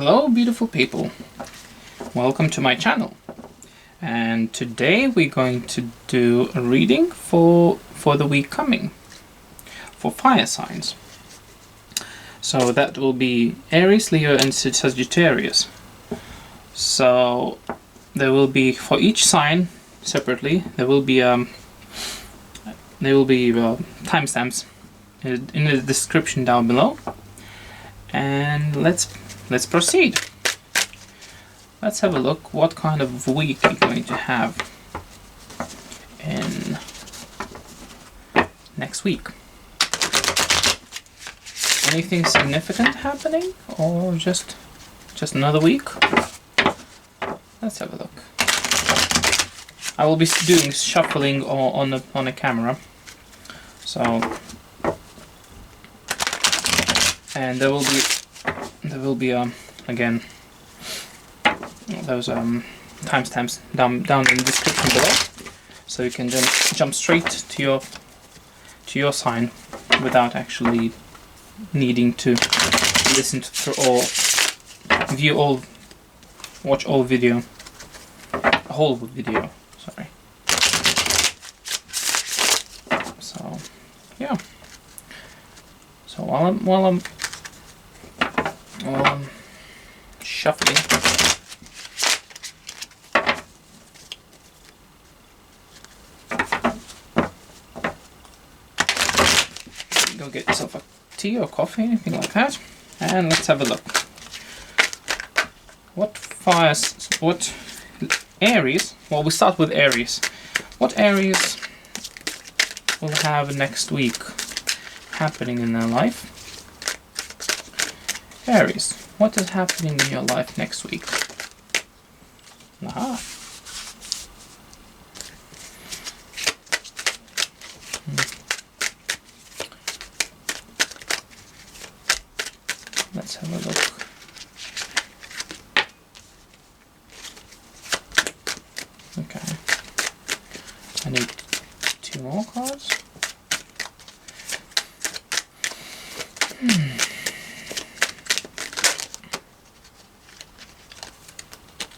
Hello beautiful people, welcome to my channel, and today we're going to do a reading for the week coming for fire signs. So that will be Aries, Leo and Sagittarius. So there will be, for each sign separately, there will be timestamps in the description down below. And let's proceed. Let's have a look what kind of week we're going to have in next week. Anything significant happening, or just another week? Let's have a look. I will be doing shuffling on a camera, so and there will be again those timestamps down in the description below, so you can jump straight to your sign without actually needing to listen to watch all video, a whole video. Sorry. So yeah. So while I'm shuffling, go get yourself a tea or coffee, anything like that, and let's have a look. What Aries? Well, we start with Aries. What Aries will have next week happening in their life? Aries, what is happening in your life next week? Aha. Let's have a look. Okay. I need 2 more cards.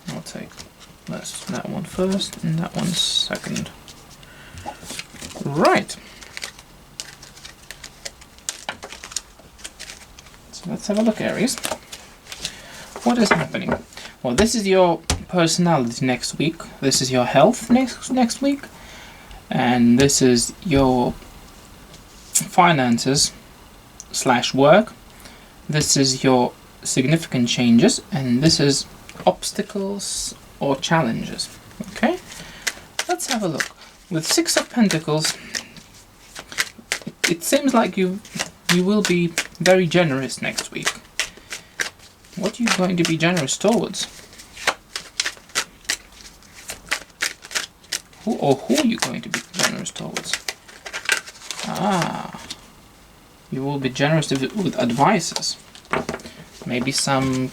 I'll take that one first and that one second. Right. So let's have a look, Aries. What is happening? Well, this is your personality next week. This is your health next week, and this is your finances / work. This is your significant changes, and this is obstacles or challenges. Okay, let's have a look. With 6 of Pentacles, it seems like you will be very generous next week. What are you going to be generous towards? Who are you going to be generous towards? You will be generous with advices. Maybe some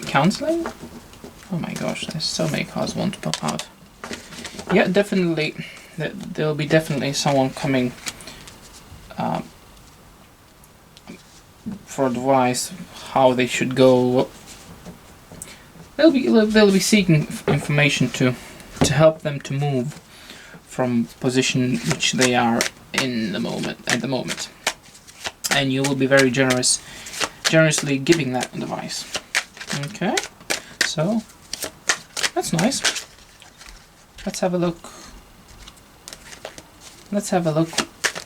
counseling? Oh my gosh, there's so many cards want to pop out. Yeah, definitely. There'll be definitely someone coming for advice, how they should go. They'll be seeking information to help them to move from position which they are in at the moment, and you will be very generously giving that advice. Okay, so that's nice. Let's have a look.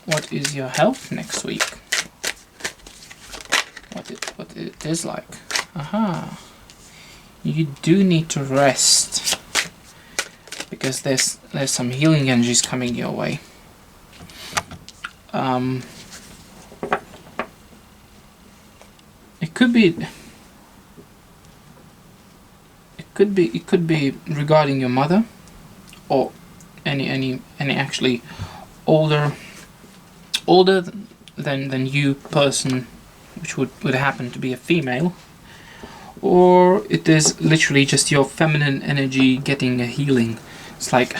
What is your health next week? What it is like? Aha. You do need to rest, because there's some healing energies coming your way. It could be regarding your mother, or any actually older than you person, which would happen to be a female. Or it is literally just your feminine energy getting a healing. It's like,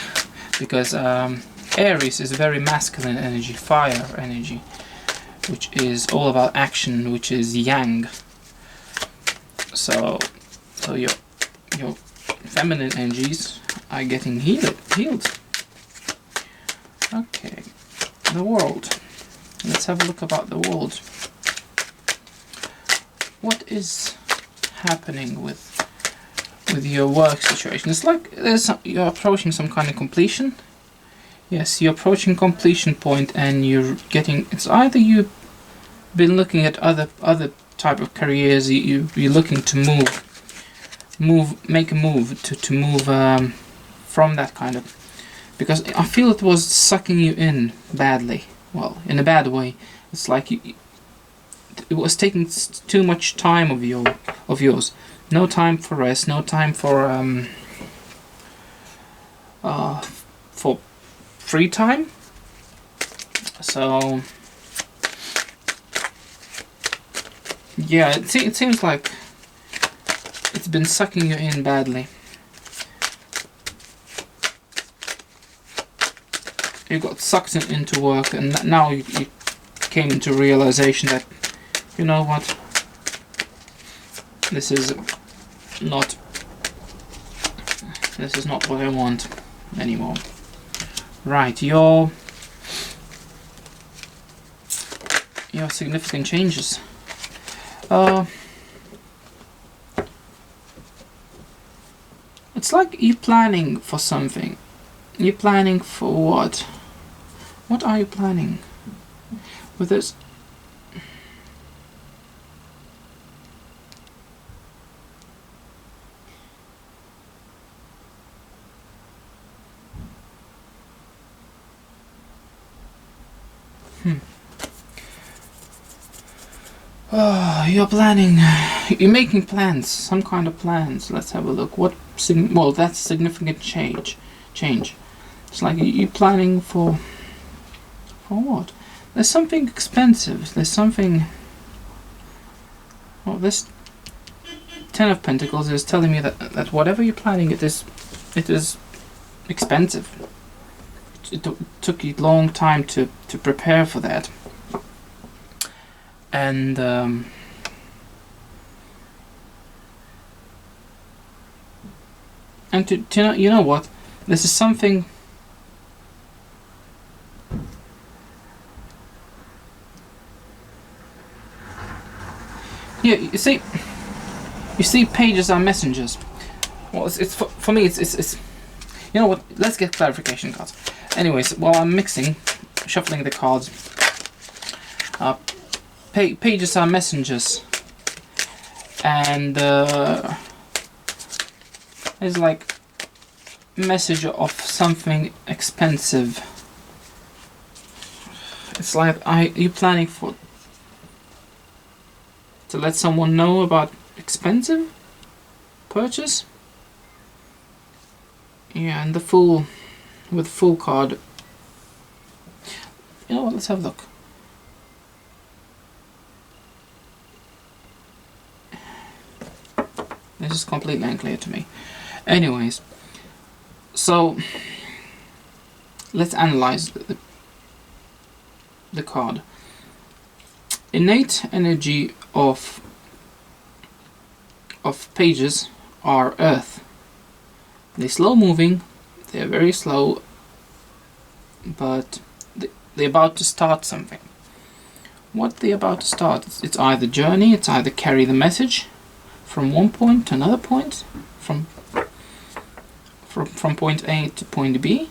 because Aries is very masculine energy, fire energy, which is all about action, which is yang. So So your feminine energies are getting healed. Okay, the world. Let's have a look about the world. What is happening with your work situation? It's like you're approaching some kind of completion. Yes, you're approaching completion point, and you're getting. It's either you've been looking at other type of careers. You're looking to make a move to move from that kind of, because I feel it was sucking you in badly. Well, in a bad way. It's like it was taking too much time of yours. No time for rest. No time for free time. So yeah, it seems like it's been sucking you in badly. You got sucked into work, and now you came into realization that, you know what, this is not what I want anymore. Right, your significant changes. It's like you're planning for something. You're planning for what? What are you planning with this? You're planning. You're making plans. Some kind of plans. Let's have a look. Well, that's significant change. It's like you're planning for what? There's something expensive. There's something. Well, this Ten of Pentacles is telling me that whatever you're planning, it is expensive. It took you a long time to prepare for that. And to you know what, this is something. Yeah, you see, pages are messengers. Well, it's for me. It's you know what? Let's get clarification cards. Anyways, while I'm shuffling the cards, pages are messengers, and it's like message of something expensive. It's like you planning to let someone know about expensive purchase. Yeah, and the Fool with Fool card. You know what? Let's have a look. This is completely unclear to me. Anyways, so let's analyze the card. Innate energy of pages are earth. They're slow moving, they're very slow, but they're about to start something. What they're about to start, it's either journey, it's either carry the message from one point to another point, from point A to point B.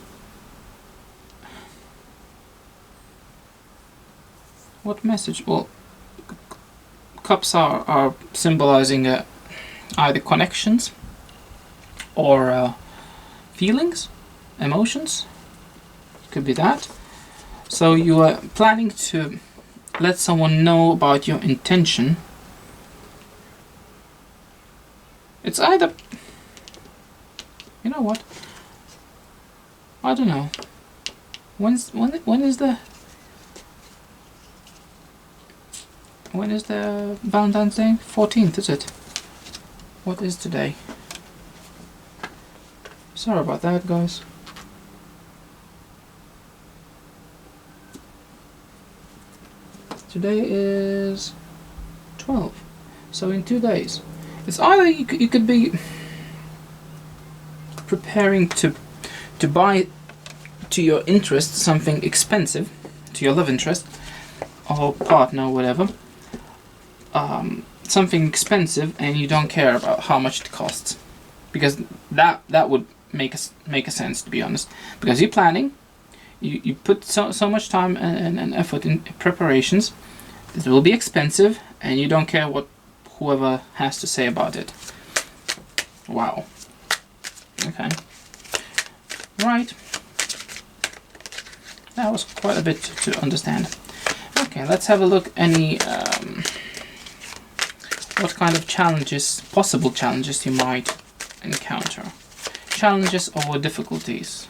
What message? Well, cups are symbolizing either connections or feelings, emotions. Could be that. So you are planning to let someone know about your intention. It's either, you know what? I don't know. When is the Valentine's Day? 14th, is it? What is today? Sorry about that, guys. Today is 12. So in 2 days. It's either you could be preparing to buy to your interest something expensive, to your love interest or partner or whatever, something expensive, and you don't care about how much it costs, because that would make a sense, to be honest, because you're planning, you put so much time and effort in preparations. It will be expensive, and you don't care what whoever has to say about it. Wow. Okay. Right. That was quite a bit to understand. Okay, let's have a look. Any what kind of challenges, possible challenges you might encounter. Challenges or difficulties.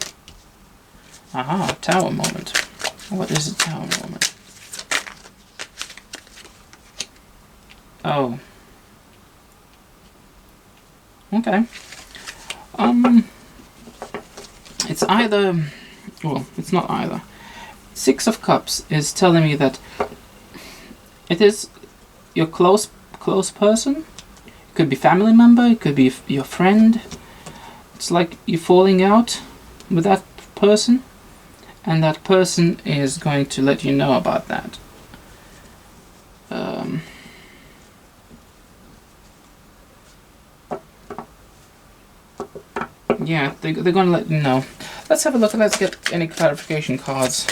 Aha, tower moment. What is a tower moment? Oh. Okay. It's either, well, it's not either. Six of Cups is telling me that it is your close person. It could be family member, it could be your friend. It's like you're falling out with that person, and that person is going to let you know about that. Yeah, they're going to let you know. Let's have a look. Let's get any clarification cards,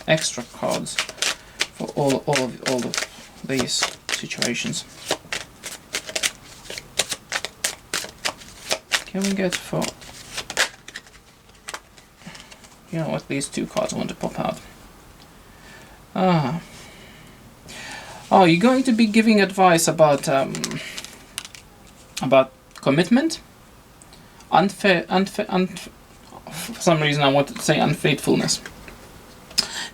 extra cards for all of these situations. Can we get for, you know what, these two cards I want to pop out. Oh, you're going to be giving advice about commitment. For some reason I wanted to say unfaithfulness,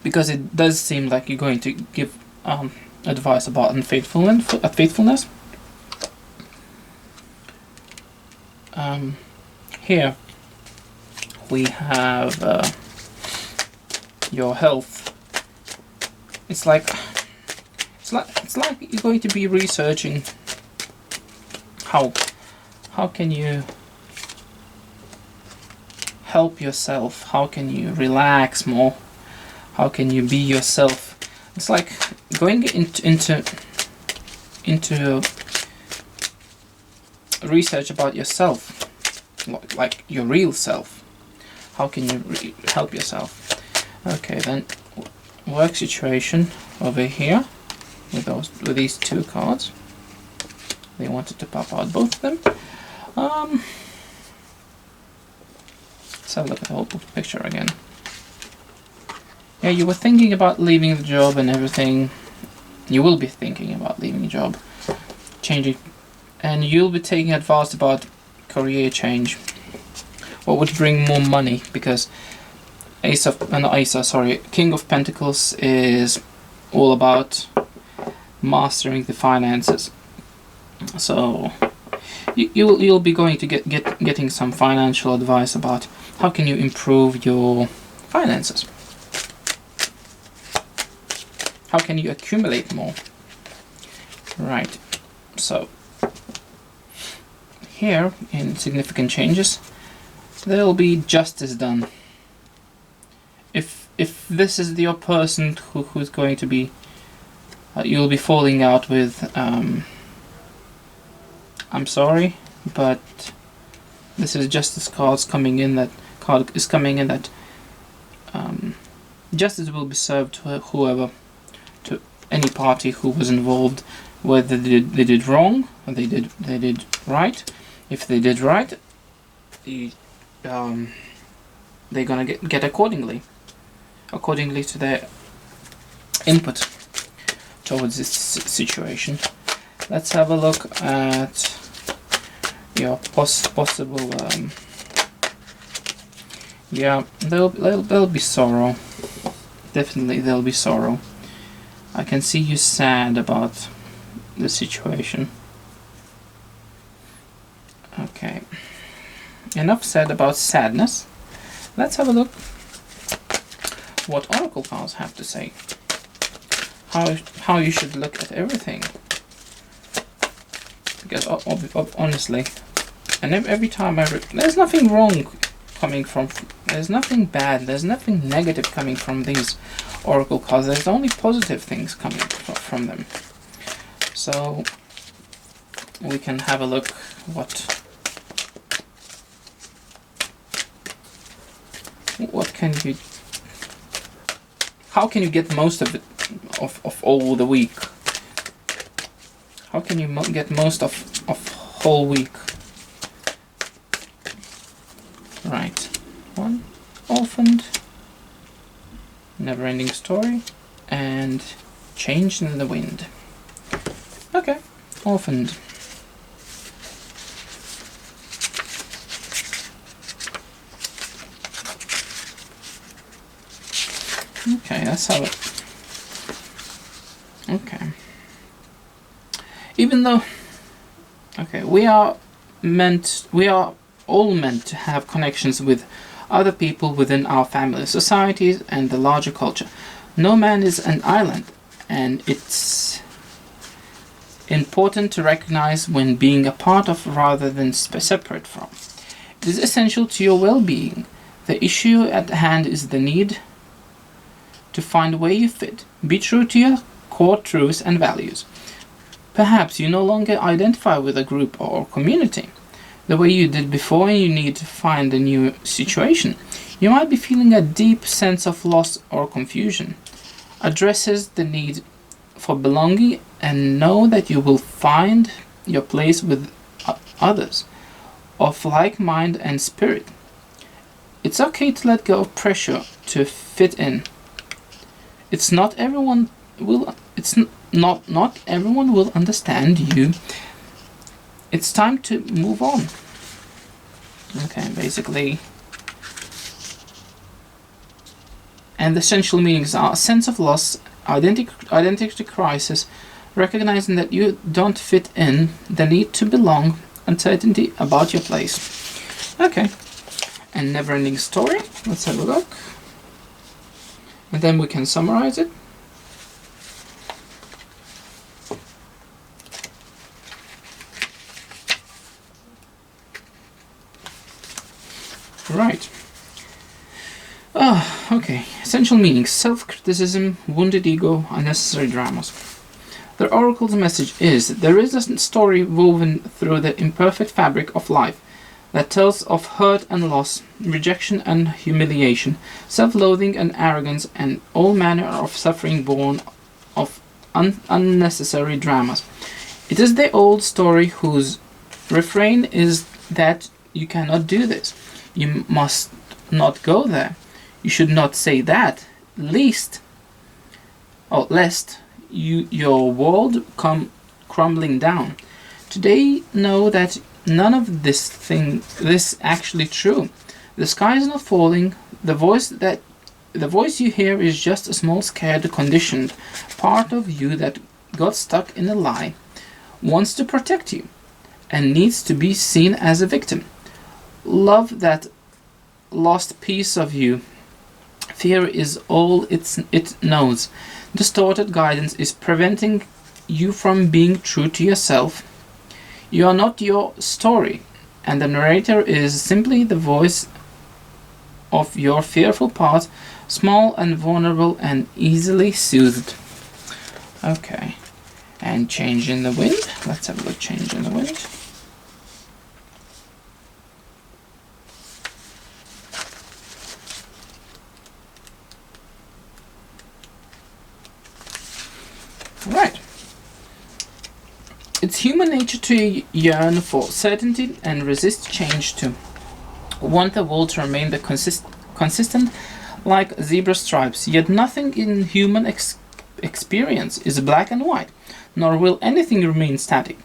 because it does seem like you're going to give advice about unfaithfulness. Here we have your health. It's like you're going to be researching how can you help yourself, how can you relax more, how can you be yourself. It's like going into research about yourself, like your real self. How can you help yourself? Okay, then work situation over here with these two cards. They wanted to pop out both of them. Let's have a look at the whole picture again. Yeah, you were thinking about leaving the job and everything. You will be thinking about leaving the job, changing, and you'll be taking advice about career change. What would bring more money? Because King of Pentacles is all about mastering the finances. So you'll be going to getting some financial advice about how can you improve your finances. How can you accumulate more? Right. So here in significant changes, there will be justice done. If this is your person who's going to be, you'll be falling out with. I'm sorry, but this is justice cards coming in. That card is coming in that justice will be served to whoever, to any party who was involved, whether they did wrong or they did right. If they did right, they're gonna get accordingly to their input towards this situation. Let's have a look at your possible. Yeah, there'll be sorrow. Definitely, there'll be sorrow. I can see you sad about the situation. Okay. Enough said about sadness. Let's have a look what oracle cards have to say. How you should look at everything. because honestly, and every time I read, there's nothing wrong coming from, there's nothing bad, there's nothing negative coming from these oracle cards. There's only positive things coming from them. So we can have a look what can you, how can you get most of it, of all the week? How can you get most of whole week? Right, one, orphaned, never-ending story, and change in the wind. Okay, orphaned. Okay, let's have it. Okay. Even though, okay, we are all meant to have connections with other people within our family, societies, and the larger culture. No man is an island, and it's important to recognize when being a part of rather than separate from. It is essential to your well-being. The issue at hand is the need to find where you fit. Be true to your core truths and values. Perhaps you no longer identify with a group or community the way you did before, and you need to find a new situation. You might be feeling a deep sense of loss or confusion. Addresses the need for belonging and know that you will find your place with others of like mind and spirit. It's okay to let go of pressure to fit in. Not everyone will understand you. It's time to move on. Okay, basically. And the essential meanings are sense of loss, identity crisis, recognizing that you don't fit in, the need to belong, uncertainty about your place. Okay, and never-ending story. Let's have a look. And then we can summarize it. Right. Okay. Essential meanings: self-criticism, wounded ego, unnecessary dramas. The oracle's message is that there is a story woven through the imperfect fabric of life that tells of hurt and loss, rejection and humiliation, self-loathing and arrogance, and all manner of suffering born of unnecessary dramas. It is the old story whose refrain is that you cannot do this. You must not go there. You should not say that, lest your world come crumbling down. Today, know that none of this actually true. The sky is not falling. The voice you hear is just a small, scared, conditioned part of you that got stuck in a lie, wants to protect you, and needs to be seen as a victim. Love that lost piece of you. Fear is all it knows. Distorted guidance is preventing you from being true to yourself. You are not your story, and the narrator is simply the voice of your fearful part, small and vulnerable and easily soothed. Okay, and change in the wind. Let's have a look. Change in the wind. Right. It's human nature to yearn for certainty and resist change, to want the world to remain consistent like zebra stripes, yet nothing in human experience is black and white, nor will anything remain static.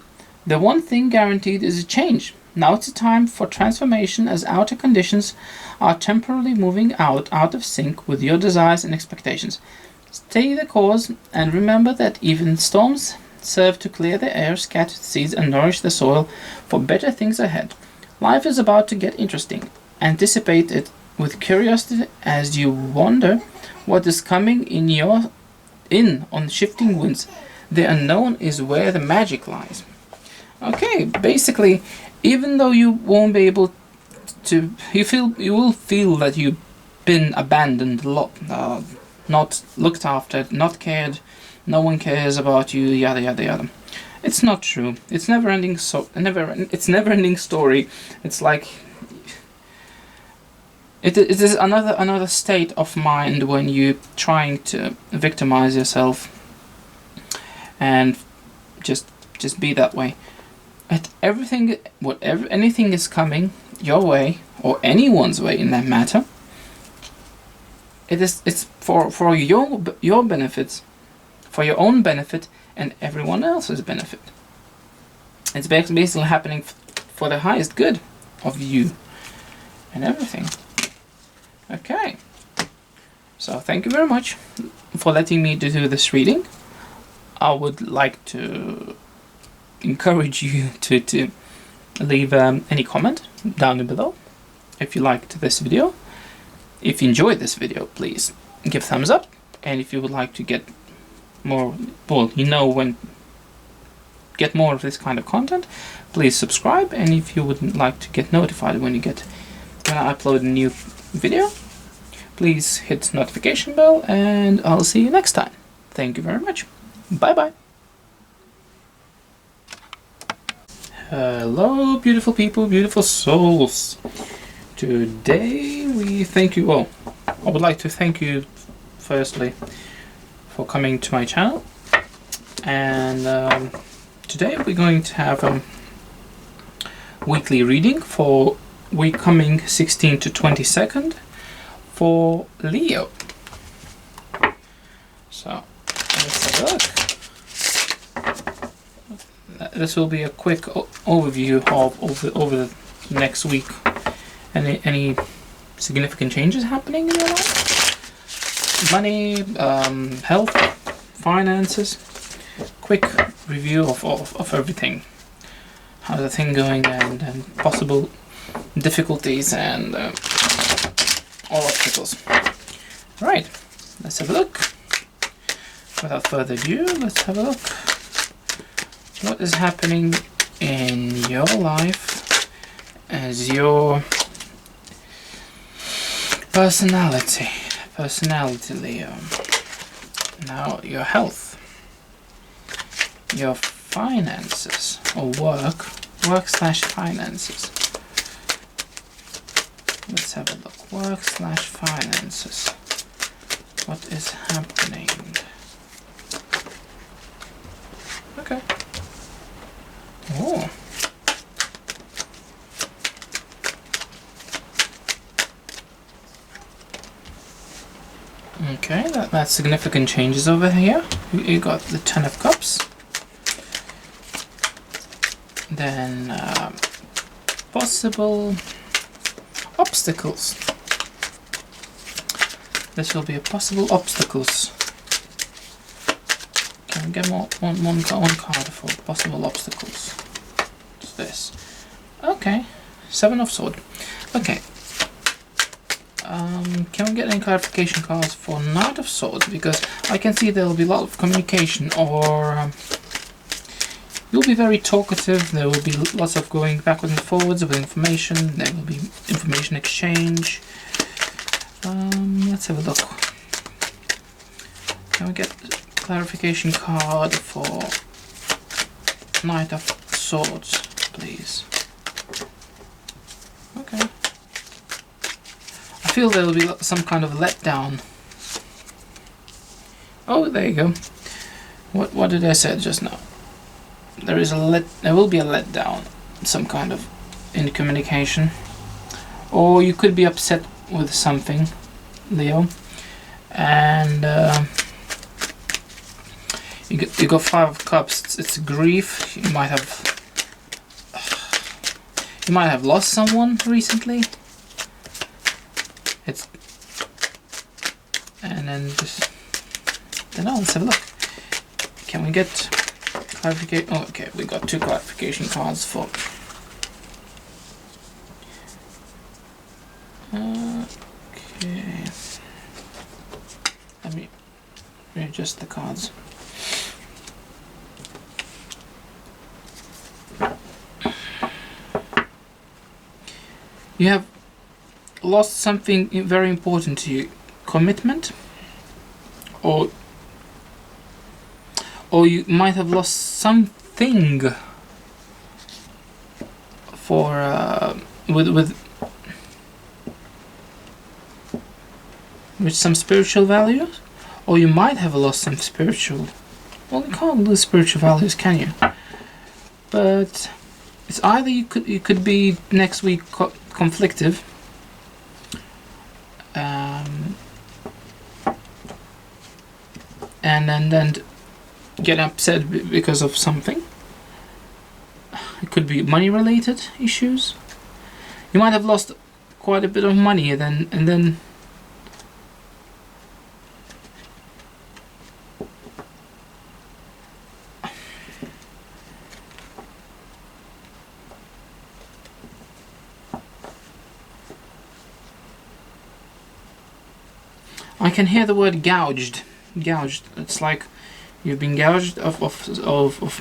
The one thing guaranteed is a change. Now it's a time for transformation, as outer conditions are temporarily moving out of sync with your desires and expectations. Stay the course, and remember that even storms serve to clear the air, scatter seeds, and nourish the soil for better things ahead. Life is about to get interesting. Anticipate it with curiosity as you wonder what is coming on shifting winds. The unknown is where the magic lies. Okay, basically, even though you won't be able to, you will feel that you've been abandoned a lot, not looked after, not cared, no one cares about you, yada yada yada. It's not true. It's never-ending. It's never-ending story. It's like it is another state of mind when you're trying to victimize yourself and just be that way. At anything is coming your way or anyone's way in that matter, it's for your benefits, for your own benefit and everyone else's benefit. It's basically happening for the highest good of you and everything. Okay, so thank you very much for letting me do this reading. I would like to encourage you to leave any comment down below if you liked this video. If you enjoyed this video, please give thumbs up, and if you would like to get more, well, get more of this kind of content, please subscribe. And if you would like to get notified when I upload a new video, please hit notification bell, and I'll see you next time. Thank you very much. Bye bye. Hello, beautiful people, beautiful souls. Today we thank you. Well, I would like to thank you firstly for coming to my channel, and today we're going to have a weekly reading for week coming 16th to 22nd for Leo. So let's have a look. This will be a quick overview of over the next week. Any significant changes happening in your life? Money, health, finances. Quick review of everything. How's the thing going, and possible difficulties and all obstacles. Right, let's have a look. Without further ado, let's have a look. What is happening in your life as your personality, Leo? Now, your health, your finances, or work/finances. Let's have a look. Work/finances. What is happening? Okay. Oh. Okay, that's significant changes over here. You got the 10 of Cups. Then possible obstacles. This will be a possible obstacles. Can we get one card for possible obstacles? What's this? Okay, 7 of Swords. Okay. Can we get any clarification cards for Knight of Swords? Because I can see there will be a lot of communication, or you'll be very talkative. There will be lots of going backwards and forwards with information. There will be information exchange. Let's have a look. Can we get clarification card for Knight of Swords, please? Okay. I feel there will be some kind of letdown. Oh, there you go. What did I say just now? There will be a letdown, some kind of in communication, or you could be upset with something, Leo, and you got 5 of Cups. It's grief. You might have lost someone recently. And then just, I don't know, let's have a look. Can we get clarification? Oh, okay, we got 2 clarification cards for. Okay. Let me readjust the cards. You have lost something very important to you. Commitment, or you might have lost something for with some spiritual values, or you might have lost some spiritual. Well, you can't lose spiritual values, can you? But it's either you could be next week conflictive, and then get upset because of something. It could be money related issues. You might have lost quite a bit of money and then I can hear the word gouged. Gouged. It's like you've been gouged of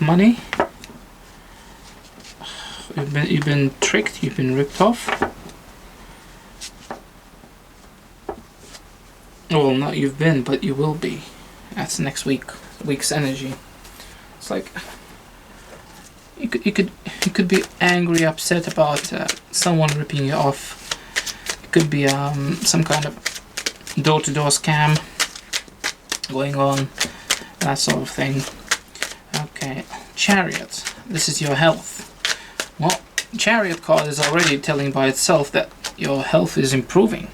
money. You've been tricked. You've been ripped off. Well, not you've been, but you will be. That's next week's energy. It's like you could be angry, upset about someone ripping you off. It could be some kind of door-to-door scam going on, that sort of thing. Okay, Chariot. This is your health. Well, Chariot card is already telling by itself that your health is improving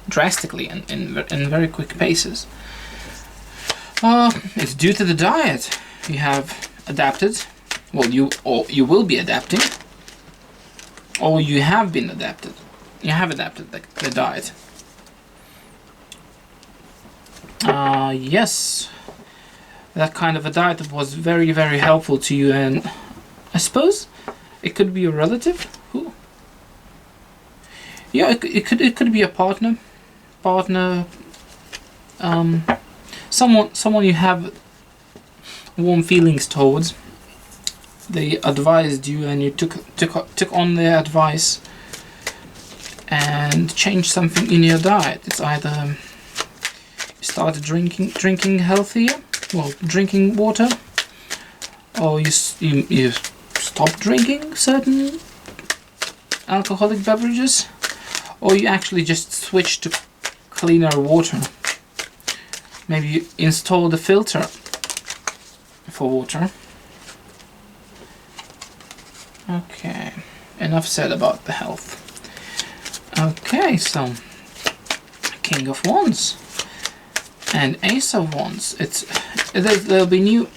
drastically and in very quick paces. It's due to the diet. You have adapted. Well, you will be adapting, or you have been adapted. You have adapted the diet. Yes, that kind of a diet was very, very helpful to you, and I suppose it could be a relative. Who? Yeah, it could be a partner, someone you have warm feelings towards. They advised you, and you took on their advice and changed something in your diet. It's either started drinking healthier, well, drinking water, or you stopped drinking certain alcoholic beverages, or you actually just switched to cleaner water. Maybe you installed a filter for water. Okay, enough said about the health. Okay, so King of Wands and Ace of Wands. There'll be new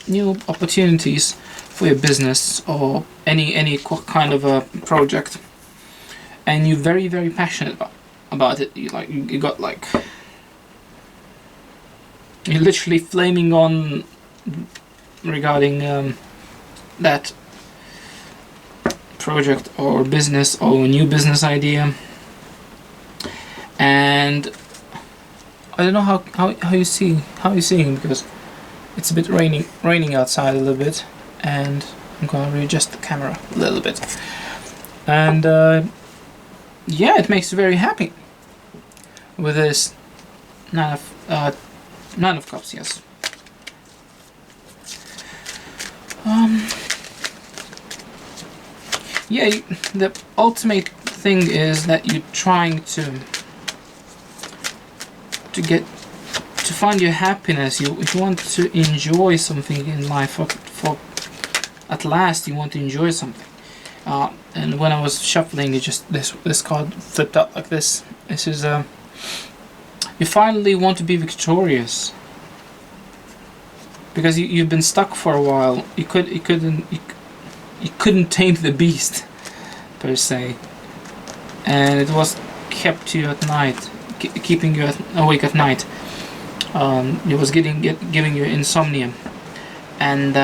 opportunities for your business or any kind of a project, and you're very, very passionate about it. You're literally flaming on regarding that project or business or new business idea. And I don't know how you seeing, because it's a bit raining outside a little bit, and I'm gonna readjust the camera a little bit. And yeah, it makes you very happy with this Nine of Cups. Yes. Yeah, the ultimate thing is that you're trying to find your happiness. You want to enjoy something in life. For at last, you want to enjoy something. And when I was shuffling, it just this card flipped out like this. This is you finally want to be victorious, because you've been stuck for a while. You couldn't tame the beast per se, and it was kept you at night, keeping you awake at night. It was giving you insomnia, and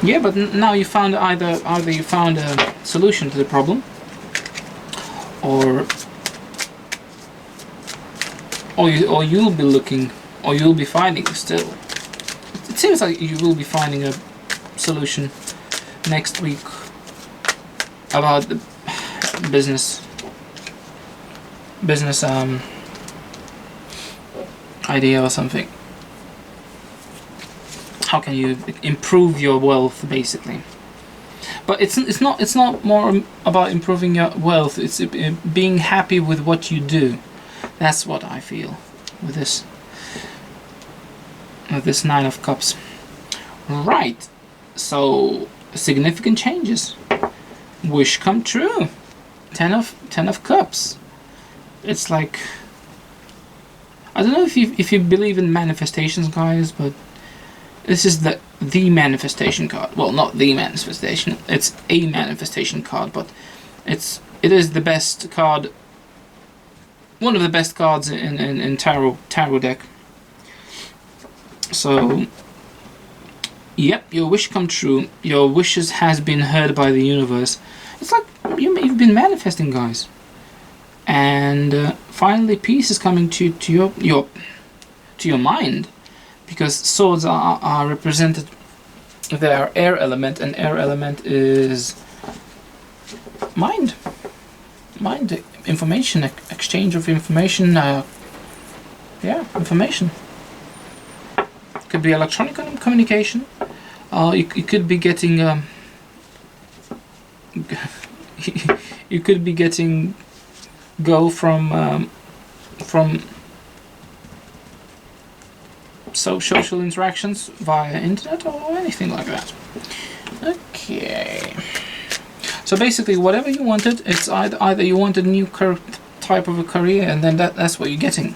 yeah. But now you found either you found a solution to the problem, or you'll be looking, or you'll be finding still. It seems like you will be finding a solution next week about the business idea or something. How can you improve your wealth, basically? But it's not more about improving your wealth. It's being happy with what you do. That's what I feel with this Nine of Cups. Right. So significant changes. Wish come true. Ten of Cups. It's like, I don't know if you believe in manifestations, guys, but this is the manifestation card. Well, not the manifestation. It's a manifestation card, but it is the best card. One of the best cards in tarot deck. So, yep, your wish come true. Your wishes has been heard by the universe. It's like you've been manifesting, guys. And finally, peace is coming to your mind, because swords are represented. They are air element, and air element is mind, information, exchange of information. Information. It could be electronic communication. You could be getting. You could be getting go from social interactions via internet or anything like that. Okay. So basically, whatever you wanted, it's either you want a new type of a career, and then that's what you're getting.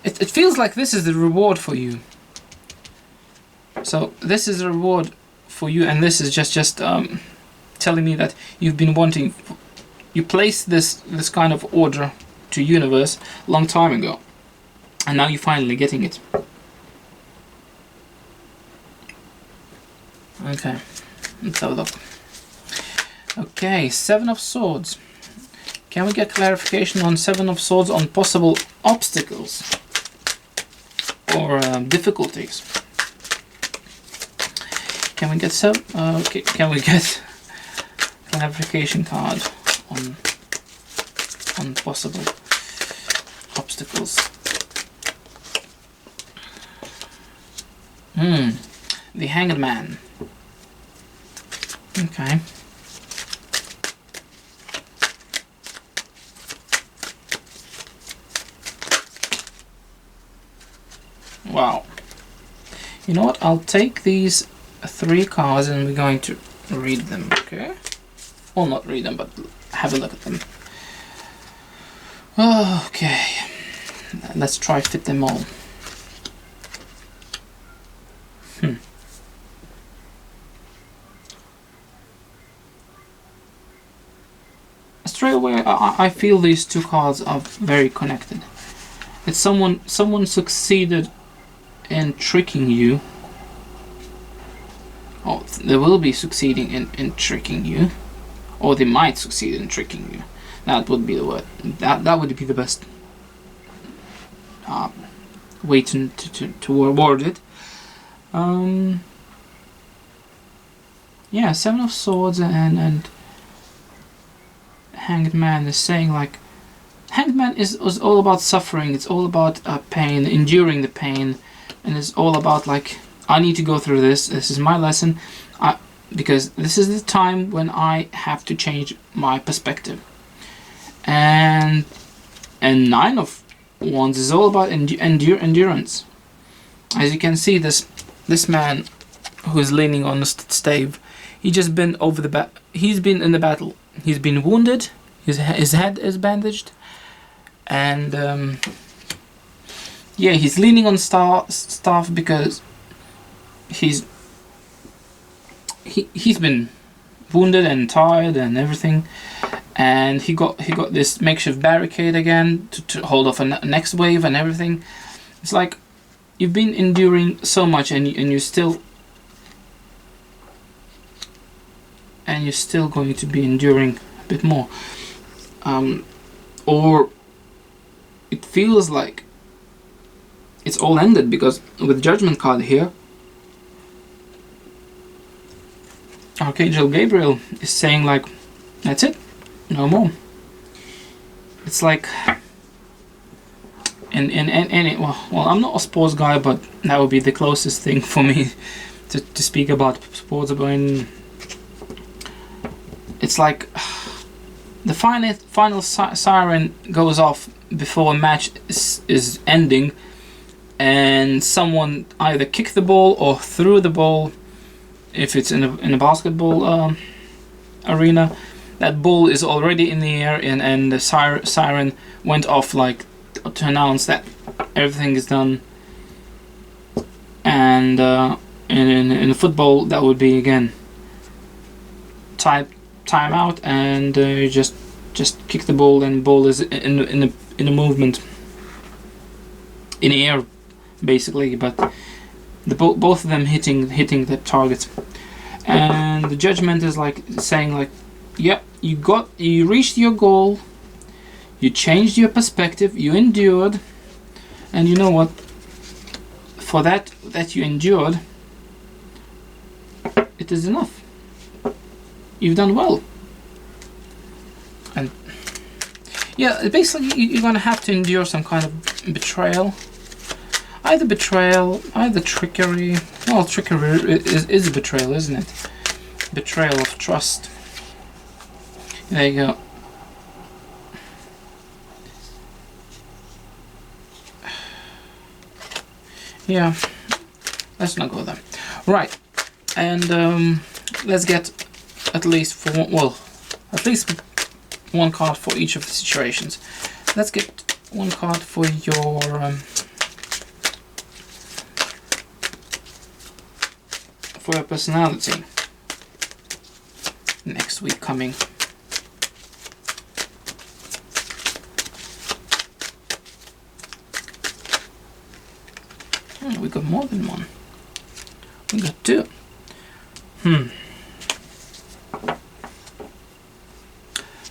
It feels like this is the reward for you. So this is the reward for you, and this is just telling me that you've been wanting. You placed this kind of order to universe a long time ago, and now you're finally getting it. Okay, let's have a look. Okay, Seven of Swords. Can we get clarification on Seven of Swords on possible obstacles or difficulties? Can we get Can we get clarification card on possible obstacles? The Hanged Man. Okay. Wow. You know what? I'll take these 3 cards and we're going to read them, okay? Well, not read them, but have a look at them. Okay. Let's try fit them all. Straight away, I feel these 2 cards are very connected. It's someone succeeded in tricking you. Oh, they will be succeeding in tricking you, or they might succeed in tricking you. That would be the word. That would be the best way to word it. Yeah, Seven of Swords and Hanged Man is saying, like, Hanged Man is all about suffering. It's all about pain, enduring the pain, and it's all about, like, I need to go through this. This is my lesson, because this is the time when I have to change my perspective. And Nine of Wands is all about endurance. As you can see, this man who is leaning on the stave, he's been in the battle. He's been wounded. His head is bandaged, and yeah, he's leaning on staff because he's been wounded and tired and everything, and he got this makeshift barricade again to hold off a next wave and everything. It's like you've been enduring so much, and you're still going to be enduring a bit more, or it feels like it's all ended, because with Judgment card here, Archangel Gabriel is saying like, that's it, no more. It's like, well, I'm not a sports guy, but that would be the closest thing for me to speak about sports. It's like the final siren goes off before a match is ending, and someone either kicked the ball or threw the ball. If it's in a basketball arena, that ball is already in the air, and the siren went off like to announce that everything is done. And in football, that would be again time out, and just kick the ball, and ball is in a movement in the air, basically, but both of them hitting the target. And the judgment is like saying like, yep, you reached your goal, you changed your perspective, you endured, and you know what, for that you endured, it is enough. You've done well. And yeah, basically you're gonna have to endure some kind of betrayal. Either trickery. Well, trickery is a betrayal, isn't it? Betrayal of trust. There you go. Yeah, let's not go there. Right, and let's get at least one card for each of the situations. Let's get one card for your personality next week coming. Oh, we got more than one. We got two.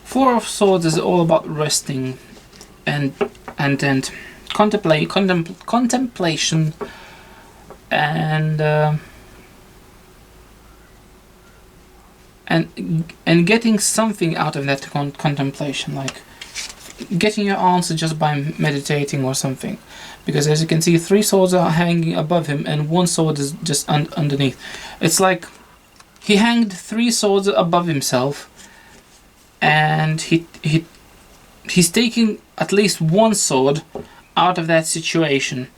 Four of Swords is all about resting and contemplation and getting something out of that contemplation, like getting your answer just by meditating or something. Because as you can see, 3 swords are hanging above him and 1 sword is just underneath. It's like he hanged 3 swords above himself, and he's taking at least 1 sword out of that situation.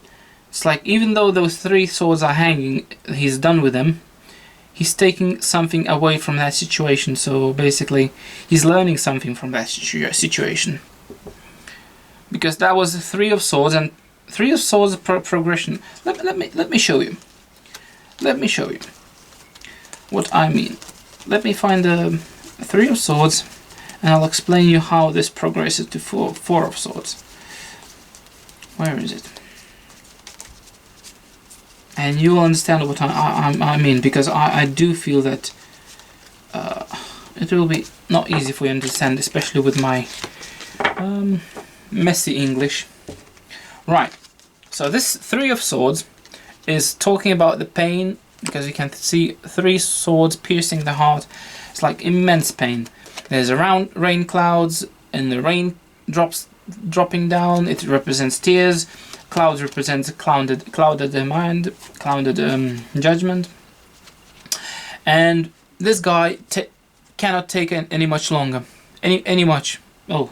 It's like even though those 3 swords are hanging, he's done with them. He's taking something away from that situation. So basically, he's learning something from that situation. Because that was 3 of Swords, and 3 of Swords progression. Let me show you. Let me show you what I mean. Let me find the 3 of Swords, and I'll explain you how this progresses to 4 of Swords. Where is it? And you will understand what I mean, because I do feel that it will be not easy for you to understand, especially with my messy English. Right, so this 3 of Swords is talking about the pain, because you can see 3 swords piercing the heart. It's like immense pain. There's around rain clouds, and the rain dropping down. It represents tears. Clouds represents clouded mind, clouded judgment. And this guy cannot take any much longer. Any much. Oh,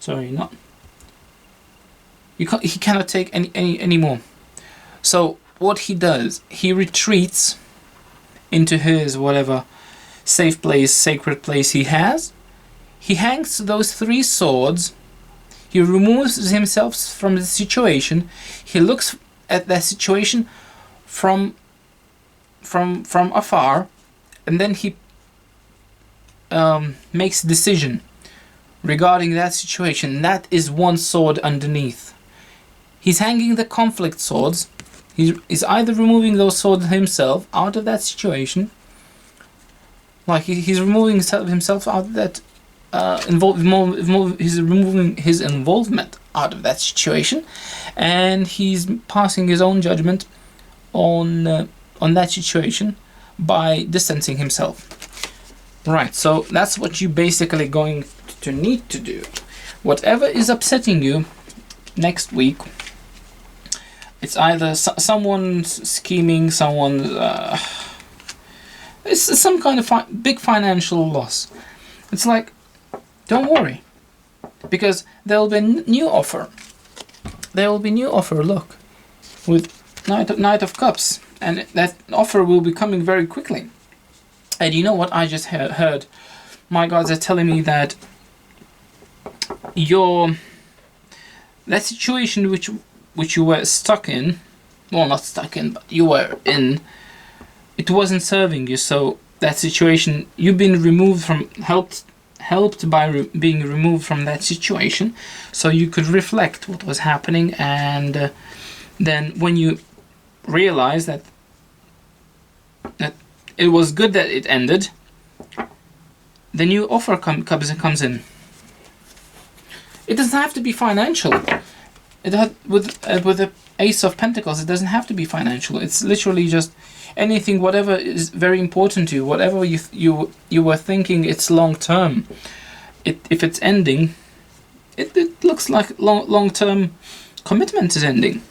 sorry, not. He cannot take any more. So what he does, he retreats into his whatever safe place, sacred place he has. He hangs those 3 swords. He removes himself from the situation. He looks at that situation from afar, and then he makes a decision regarding that situation. That is 1 sword underneath. He's hanging the conflict swords. He's either removing those swords himself out of that situation, like he's removing himself out of that. He's removing his involvement out of that situation, and he's passing his own judgment on that situation by distancing himself. Right, so that's what you're basically going to need to do. Whatever is upsetting you next week, it's either someone's scheming, someone's it's some kind of big financial loss. It's like, don't worry, because there will be new offer. There will be new offer. Look, with Knight of Cups, and that offer will be coming very quickly. And you know what I just heard? My gods are telling me that that situation which you were stuck in, well, not stuck in, but you were in, it wasn't serving you. So that situation, you've been removed from, helped by being removed from that situation, so you could reflect what was happening, and then when you realize that it was good that it ended, the new offer comes in. It doesn't have to be financial. With the Ace of Pentacles, it doesn't have to be financial. It's literally just anything, whatever is very important to you, whatever you were thinking it's long term. If it's ending, it looks like long term commitment is ending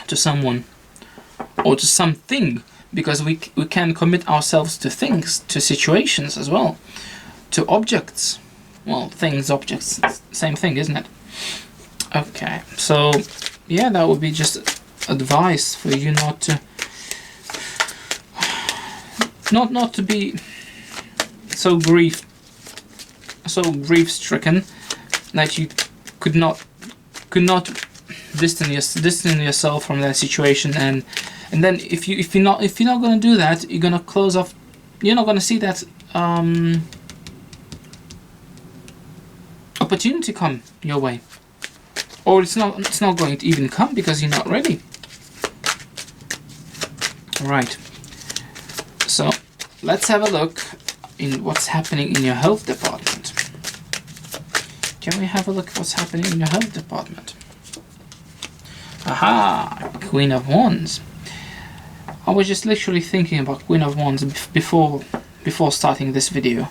to someone or to something, because we can commit ourselves to things, to situations as well, to objects. Well, things, objects, same thing, isn't it? Okay, so yeah, that would be just advice for you not to be so grief stricken that you could not distance yourself from that situation, and then if you're not going to do that, you're going to close off. You're not going to see that opportunity come your way, or it's not going to even come because you're not ready. Right, so let's have a look in what's happening in your health department. Can we have a look at what's happening in your health department? Aha, Queen of Wands. I was just literally thinking about Queen of Wands before starting this video.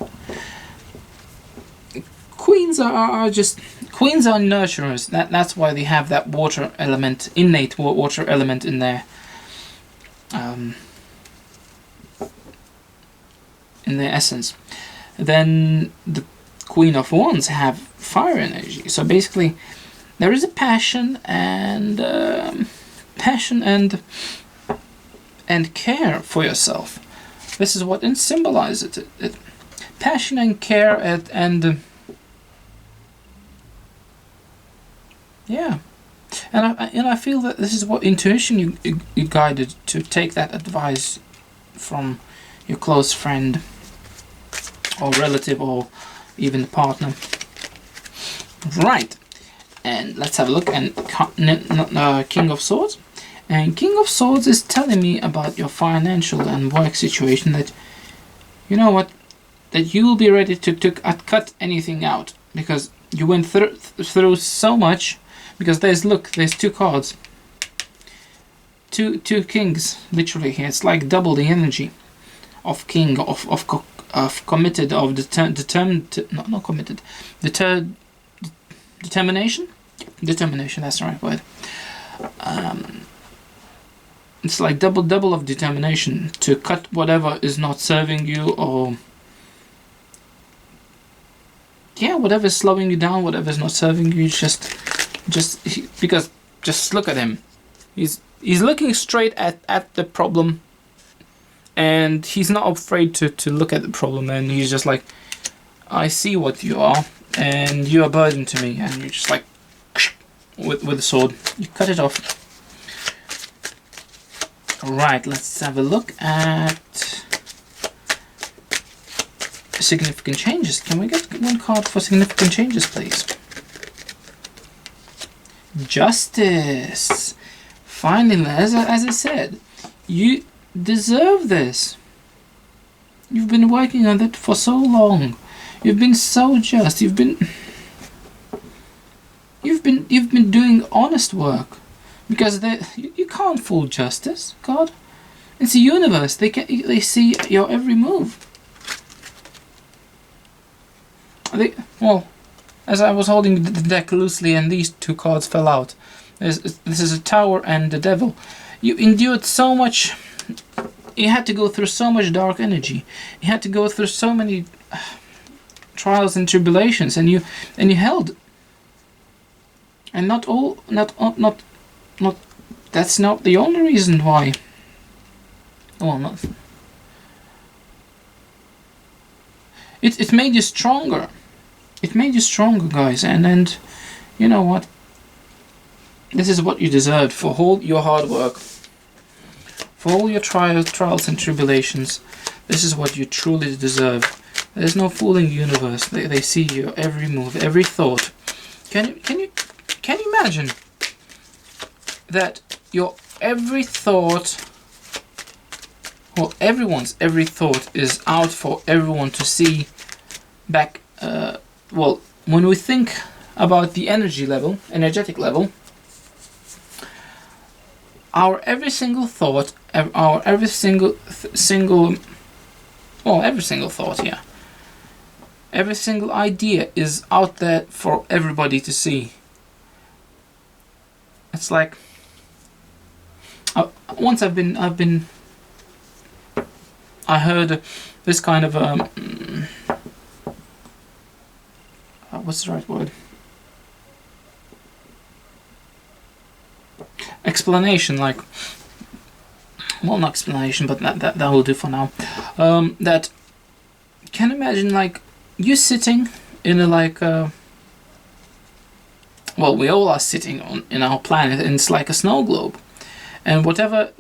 Queens are nurturers. That's why they have that water element, innate water element in their essence. Then the Queen of Wands have fire energy. So basically, there is a passion and care for yourself. This is what it symbolizes. It passion and care and yeah, and I feel that this is what intuition you guided to take that advice from your close friend or relative or even the partner. Right, and let's have a look. And King of Swords, and King of Swords is telling me about your financial and work situation, that you know what, that you will be ready to cut anything out, because you went through so much. Because there's two cards, two kings literally here. It's like double the energy of king, of committed, of determined, not committed, determination. That's the right word. It's like double of determination to cut whatever is not serving you, or yeah, whatever is slowing you down, whatever is not serving you. Because just look at him. He's looking straight at the problem, and he's not afraid to look at the problem, and he's just like, I see what you are, and you are a burden to me, and you're just like with a sword, you cut it off. Alright, let's have a look at significant changes. Can we get one card for significant changes, please? Justice. Finally, as I said, you deserve this. You've been working on it for so long. You've been so just. You've been doing honest work, because you can't fool justice, God. It's the universe. They see your every move. well, as I was holding the deck loosely and these two cards fell out. This is a Tower and the Devil. You endured so much. You had to go through so much dark energy. You had to go through so many trials and tribulations, and you held. And not that's not the only reason why. Well, not. It made you stronger. It made you stronger, guys, and you know what? This is what you deserved for all your hard work, for all your trials and tribulations. This is what you truly deserve. There's no fooling the universe. They see your every move, every thought. Can you imagine that your every thought, well, everyone's every thought is out for everyone to see back. Well, when we think about the energetic level, our every single thought, our every single thought, yeah, every single idea is out there for everybody to see. It's like once I heard this kind of what's the right word? Explanation, like, well, not explanation, but that will do for now. That, can you imagine, like, you sitting in a, like, well, we all are sitting in our planet, and it's like a snow globe. And whatever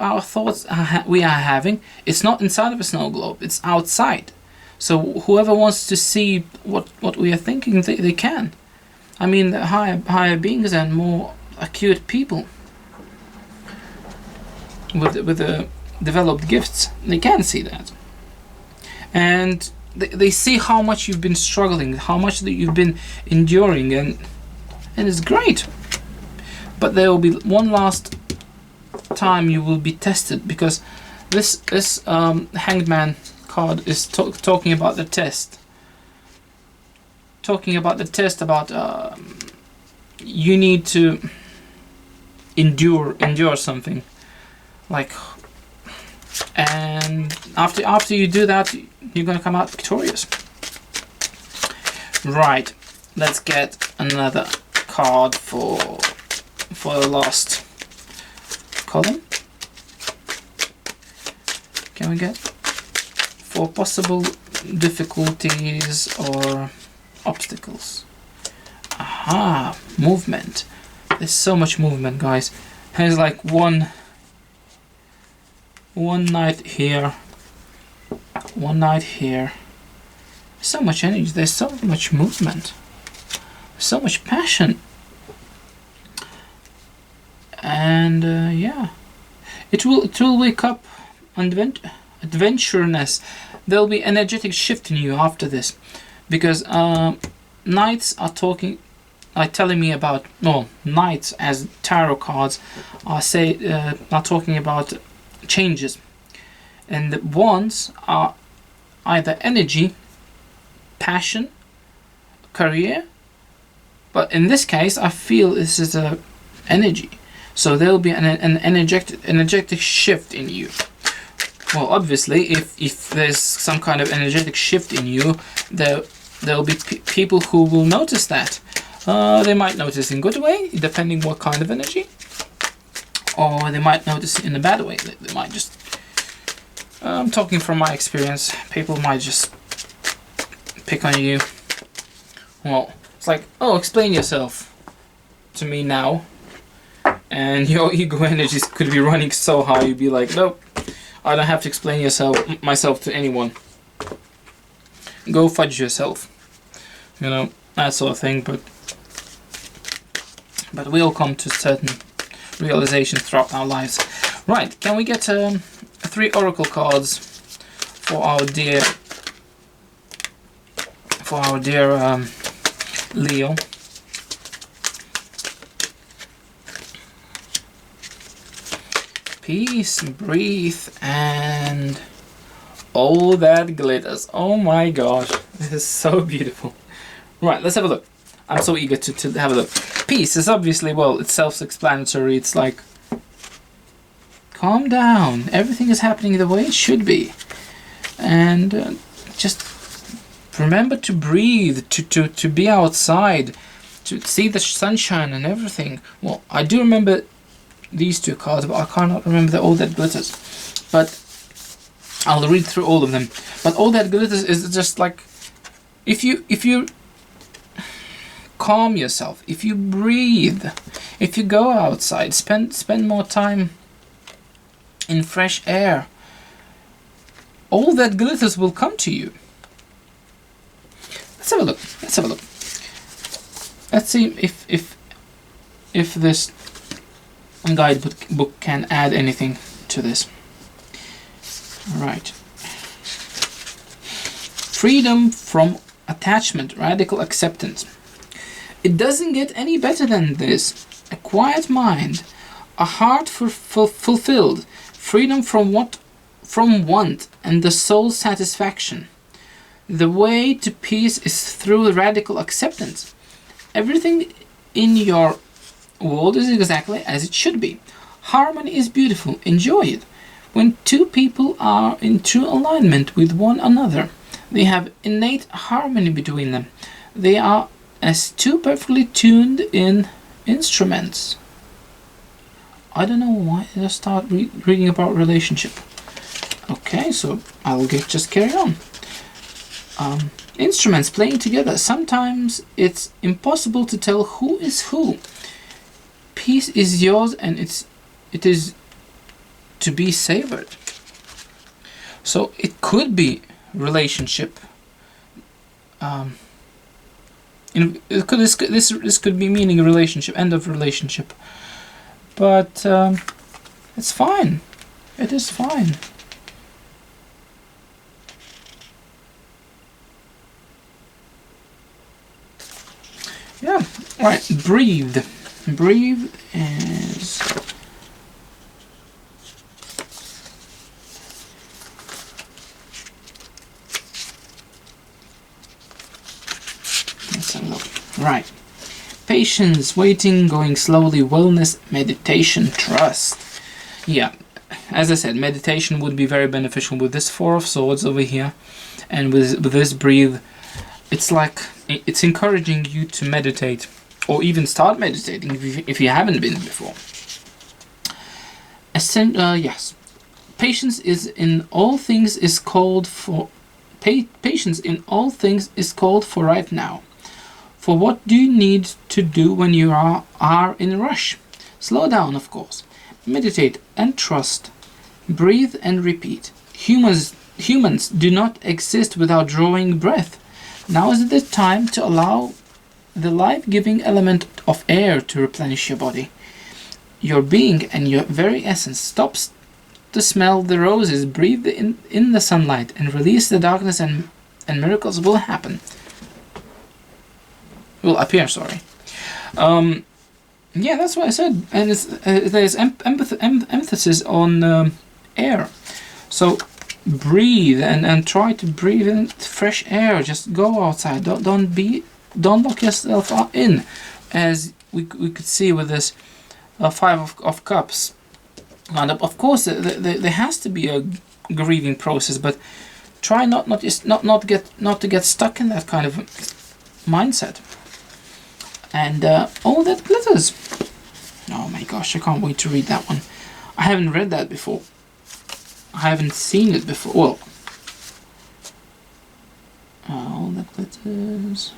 our thoughts we are having, it's not inside of a snow globe, it's outside. So whoever wants to see what we are thinking, they can. I mean, the higher beings and more acute people with the developed gifts, they can see that. And they see how much you've been struggling, how much that you've been enduring, and it's great. But there will be one last time you will be tested, because this Hanged Man card is talking about the test. Talking about the test, about you need to endure something, like, and after you do that, you're gonna come out victorious. Right, let's get another card for the last column. Can we get for possible difficulties or obstacles? Aha, movement. There's so much movement, guys. There's like one night here, one night here. So much energy. There's so much movement. So much passion. And yeah, it will wake up adventureness. There'll be energetic shift in you after this, because knights are telling me about, well, knights as tarot cards are talking about changes, and the wands are either energy, passion, career, but in this case I feel this is a energy. So there will be an energetic shift in you. Well, obviously, if there's some kind of energetic shift in you, there will be people who will notice that. They might notice in a good way, depending what kind of energy, or they might notice in a bad way. They might just, I'm talking from my experience, people might just pick on you. Well, it's like, oh, explain yourself to me now. And your ego energies could be running so high, you'd be like, nope, I don't have to explain myself to anyone. Go fudge yourself. You know, that sort of thing, but we all come to certain realizations throughout our lives. Right, can we get 3 oracle cards for our dear Leo? Peace, breathe, and Oh, that glitters. Oh my gosh. This is so beautiful. Right, let's have a look. I'm so eager to have a look. Peace is obviously, well, it's self-explanatory. It's like, calm down. Everything is happening the way it should be. And just remember to breathe, to be outside, to see the sunshine and everything. Well, I do remember these two cards, but I cannot remember all that glitters. But I'll read through all of them. But all that glitters is just like, if you calm yourself, if you breathe, if you go outside, spend more time in fresh air, all that glitters will come to you. Let's have a look. Let's have a look. Let's see if this guidebook can add anything to this. All right. Freedom from attachment, radical acceptance. It doesn't get any better than this. A quiet mind, a heart fulfilled, freedom from want, and the soul's satisfaction. The way to peace is through radical acceptance. Everything in your world is exactly as it should be. Harmony is beautiful. Enjoy it. When two people are in true alignment with one another, they have innate harmony between them. They are as two perfectly tuned in instruments. I don't know why I start reading about relationship. Okay, so I'll just carry on. Instruments playing together. Sometimes it's impossible to tell who is who. Peace is yours, and it is to be savored. So it could be relationship. This could be meaning a relationship, end of relationship. But it's fine. It is fine. Yeah. All right. Breathe. Breathe is. Let's have a look. Right. Patience, waiting, going slowly, wellness, meditation, trust. Yeah. As I said, meditation would be very beneficial with this Four of Swords over here, and with this breathe. It's like it's encouraging you to meditate, or even start meditating if you haven't been before. Yes, patience is in all things is called for. Patience in all things is called for right now. For what do you need to do when you are in a rush? Slow down, of course. Meditate and trust. Breathe and repeat. Humans do not exist without drawing breath. Now is the time to allow the life-giving element of air to replenish your body. Your being and your very essence stops to smell the roses, breathe in the sunlight, and release the darkness, and miracles will happen. Will appear, sorry. Yeah, that's what I said. And there's emphasis on air. So breathe and try to breathe in fresh air. Just go outside. Don't lock yourself in, as we could see with this Five of Cups. And of course, there has to be a grieving process, but try not to get stuck in that kind of mindset. And all that glitters. Oh my gosh, I can't wait to read that one. I haven't read that before. I haven't seen it before. Well, all that glitters.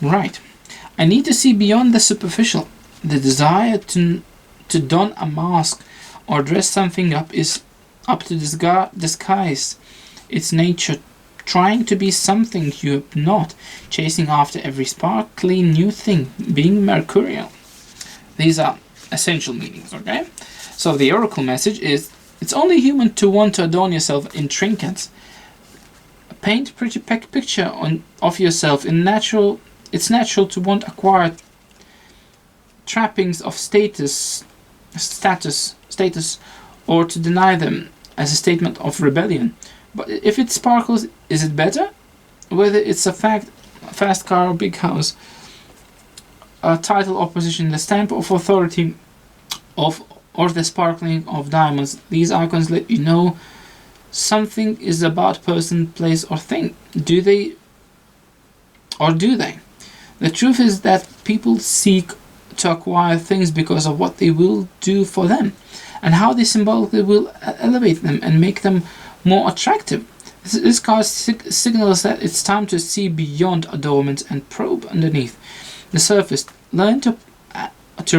Right. I need to see beyond the superficial. The desire to don a mask or dress something up is up to disguise its nature, trying to be something you're not, chasing after every sparkly new thing, being mercurial. These are essential meanings, okay? So the oracle message is, it's only human to want to adorn yourself in trinkets. Paint a pretty picture of yourself in natural. It's natural to want acquired trappings of status, or to deny them as a statement of rebellion. But if it sparkles, is it better? Whether it's a fast car or big house, a title or position, the stamp of authority or the sparkling of diamonds, these icons let you know something is about person, place, or thing. Do they? The truth is that people seek to acquire things because of what they will do for them, and how they symbolically will elevate them and make them more attractive. This card signals that it's time to see beyond adornment and probe underneath the surface. Learn to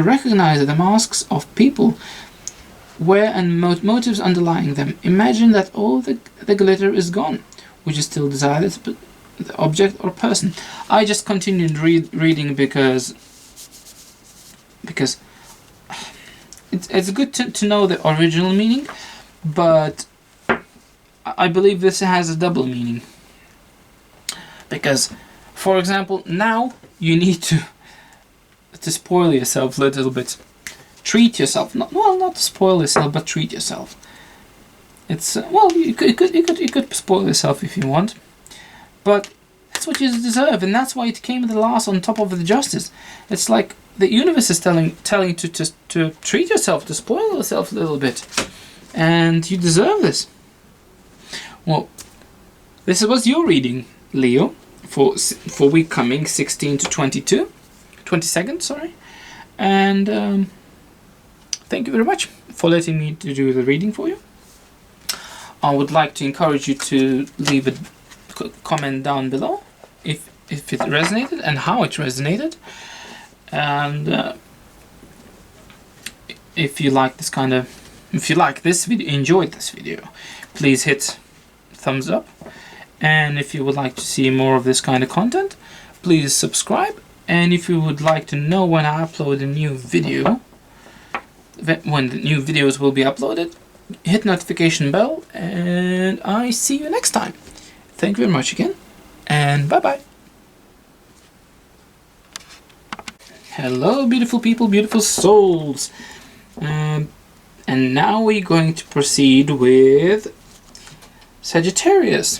recognize the masks of people, where and motives underlying them. Imagine that all the glitter is gone. Would you still desire it, but the object or person? I just continued reading because it's good to know the original meaning, but I believe this has a double meaning. Because, for example, now you need to spoil yourself a little bit. Treat yourself. Not to spoil yourself, but treat yourself. It's you could spoil yourself if you want, but that's what you deserve, and that's why it came the last on top of the justice. It's like the universe is telling you to treat yourself, to spoil yourself a little bit, and you deserve this. Well, this was your reading, Leo, for week coming 16 to 22nd, sorry, and thank you very much for letting me to do the reading for you. I would like to encourage you to leave a comment down below if it resonated and how it resonated, and if you like this video, enjoyed this video, please hit thumbs up, and if you would like to see more of this kind of content, please subscribe, and if you would like to know when I upload a new video, when the new videos will be uploaded, hit notification bell, and I see you next time. Thank you very much again, and bye bye. Hello, beautiful people, beautiful souls, and now we're going to proceed with Sagittarius.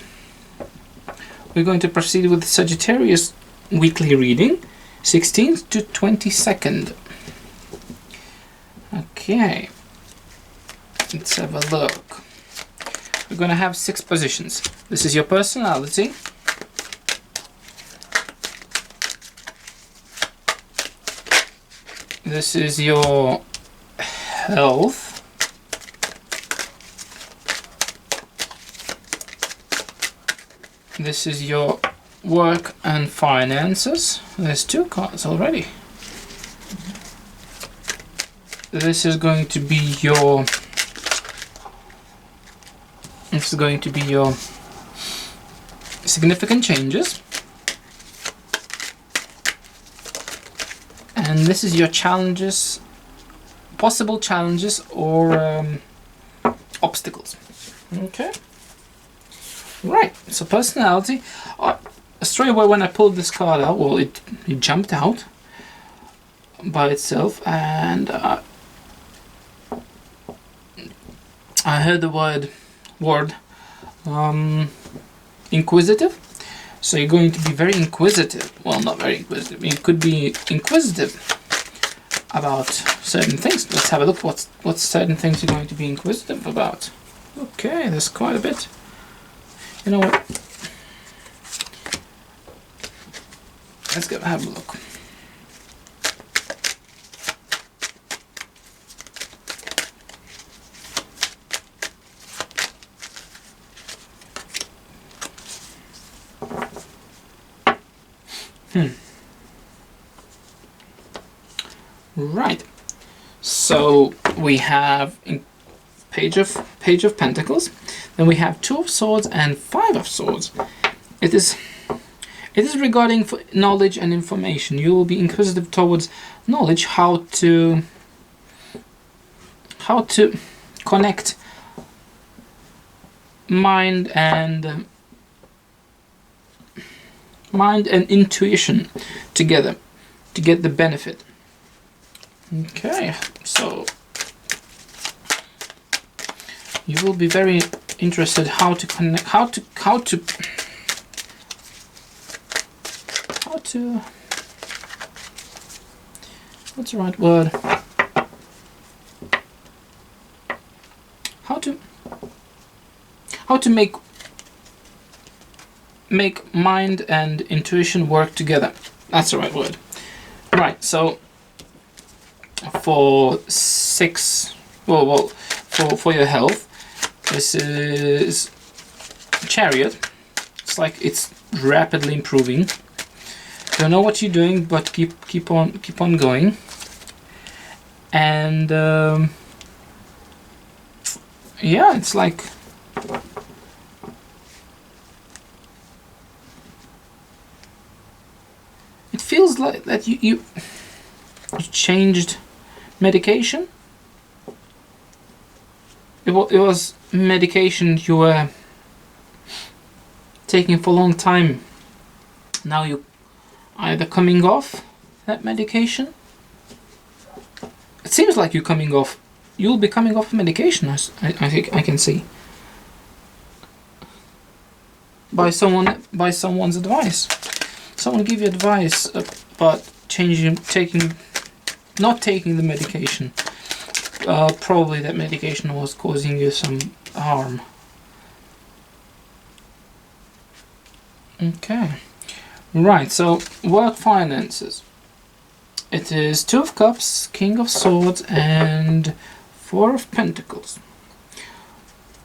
We're going to proceed with Sagittarius weekly reading, 16th to 22nd. Okay, let's have a look. We're going to have 6 positions. This is your personality. This is your health. This is your work and finances. There's 2 cards already. This is going to be your significant changes, and this is your challenges, possible challenges or obstacles. Okay, right, so personality, straight away when I pulled this card out, well, it jumped out by itself, and I heard the word inquisitive. So you're going to be very inquisitive. Well, not very inquisitive. You could be inquisitive about certain things. Let's have a look what certain things you're going to be inquisitive about. Okay, there's quite a bit. You know what? Let's go have a look. Right, so we have Page of Pentacles, then we have 2 of Swords and 5 of Swords. It is regarding knowledge and information. You will be inquisitive towards knowledge, how to connect mind and intuition together to get the benefit Okay, so you will be very interested how to connect, how to what's the right word? How to make mind and intuition work together. That's the right word. Right, so for for your health, this is Chariot. It's like it's rapidly improving. Don't know what you're doing, but keep on going. And yeah, it's like it feels like that you changed medication. It was medication you were taking for a long time. Now you either coming off that medication. It seems like you're coming off. You'll be coming off medication. I think I can see by someone's advice. Someone give you advice about not taking the medication. Probably that medication was causing you some harm. Okay, right. So work finances. It is 2 of Cups, King of Swords, and 4 of Pentacles.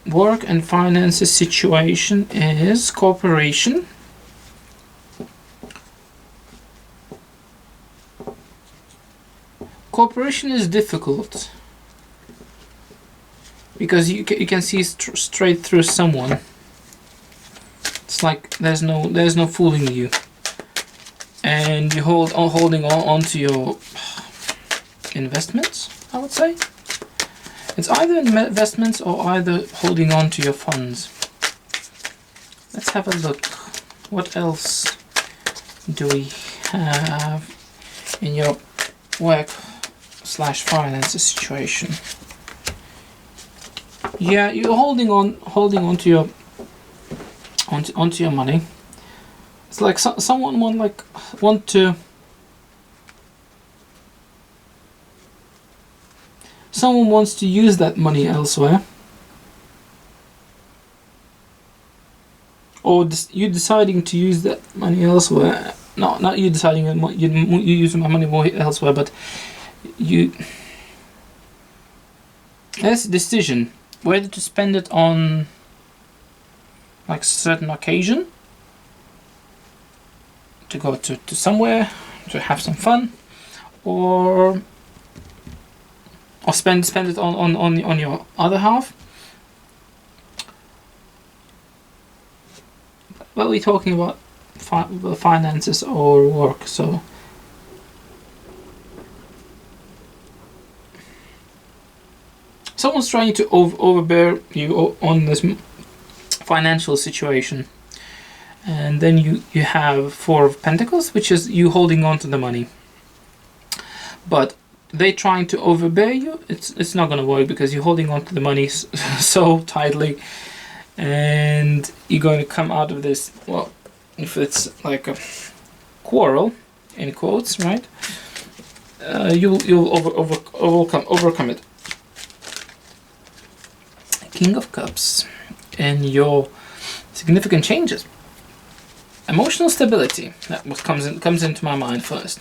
Work and finances situation is cooperation. Cooperation is difficult because you can see straight through someone. It's like there's no fooling you, and you holding on to your investments. I would say it's either investments or either holding on to your funds. Let's have a look. What else do we have in your work/finances situation? Yeah, you're holding on to your onto your money. It's like someone someone wants to use that money elsewhere, or you deciding to use that money elsewhere. No, not you deciding you use my money more elsewhere, but there's a decision whether to spend it on like certain occasion, to go to somewhere to have some fun, or spend it on your other half. Well, we're talking about finances or work, so someone's trying to overbear you on this financial situation, and then you have 4 of Pentacles, which is you holding on to the money, but they trying to overbear you. It's not going to work because you're holding on to the money so tightly, and you're going to come out of this. Well, if it's like a quarrel in quotes, right? You'll overcome it. King of Cups. And your significant changes. Emotional stability. That what comes into my mind first,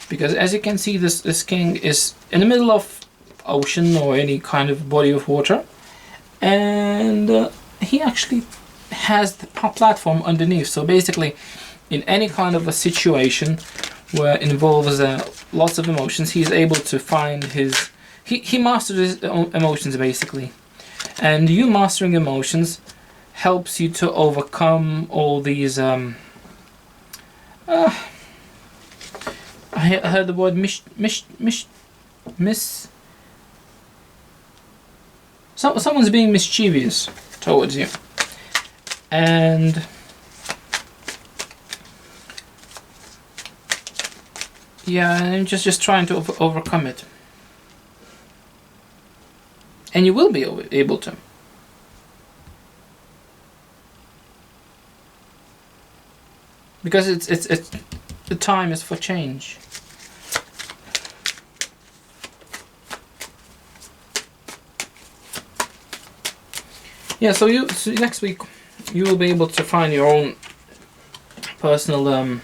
because as you can see, this king is in the middle of ocean or any kind of body of water, and he actually has the platform underneath. So basically, in any kind of a situation where it involves lots of emotions, he's able to find his. He mastered his emotions basically. And you mastering emotions helps you to overcome all these. I heard the word someone's being mischievous towards you, and yeah, I'm just trying to overcome it. And you will be able to. Because it's the time is for change. Yeah, so next week you will be able to find your own personal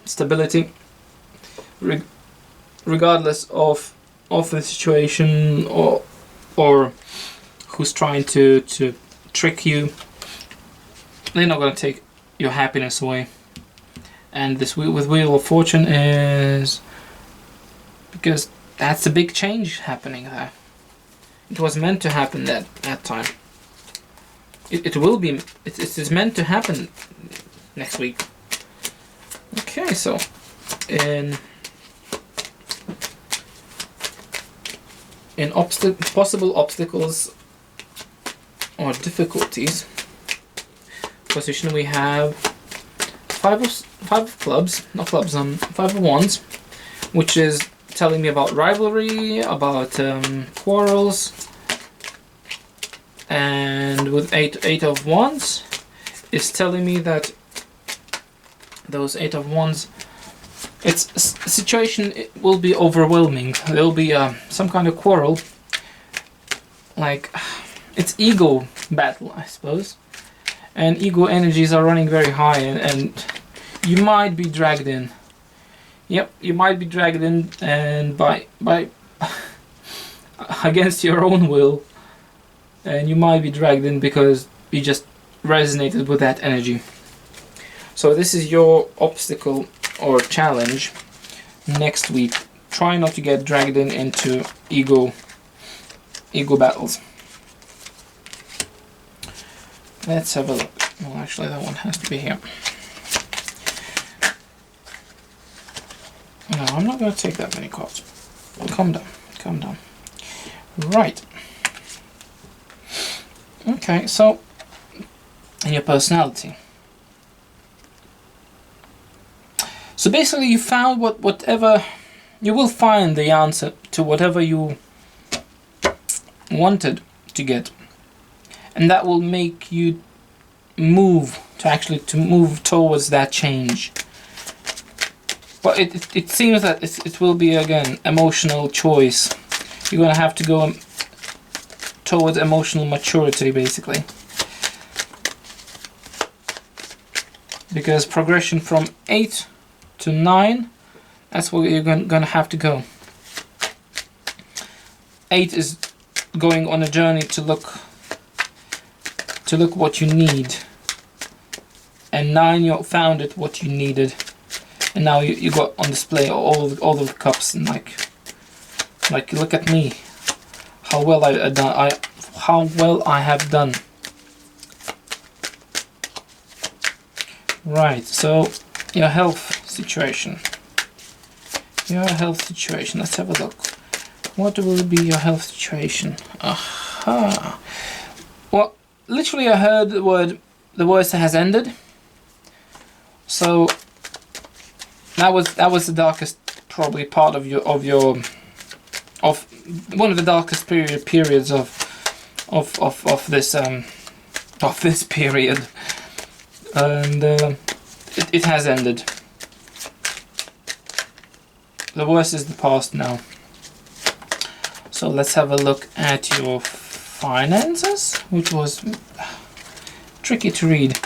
stability, regardless of the situation or who's trying to trick you. They're not going to take your happiness away. And this with Wheel of Fortune is because that's a big change happening there. It was meant to happen that time. It will be. It is meant to happen next week. Okay, so in possible obstacles or difficulties position, we have five of clubs, not clubs, 5 of wands, which is telling me about rivalry, about quarrels. And with eight of wands is telling me that those 8 of wands, its situation will be overwhelming. There will be some kind of quarrel, like it's ego battle, I suppose. And ego energies are running very high, and you might be dragged in. Yep, you might be dragged in, and by against your own will, and you might be dragged in because you just resonated with that energy. So this is your obstacle or challenge next week. Try not to get dragged into ego battles. Let's have a look. Well, actually that one has to be here. No, I'm not going to take that many cards. Calm down, calm down. Right. Okay, so in your personality. So basically you found whatever, you will find the answer to whatever you wanted to get. And that will make you move, to move towards that change. But it seems that it will be, again, emotional choice. You're going to have to go towards emotional maturity, basically. Because progression from 8 to 9, that's where you're going to have to go. 8 is going on a journey to look what you need, and 9 you found it what you needed, and now you got on display all of the cups, and like look at me, how well I have done. Right, so your health situation. Let's have a look. What will be your health situation? Aha. Well, literally I heard the worst has ended. So that was the darkest probably part of one of the darkest periods of this period, and it has ended. The worst is the past now. So let's have a look at your finances, which was tricky to read.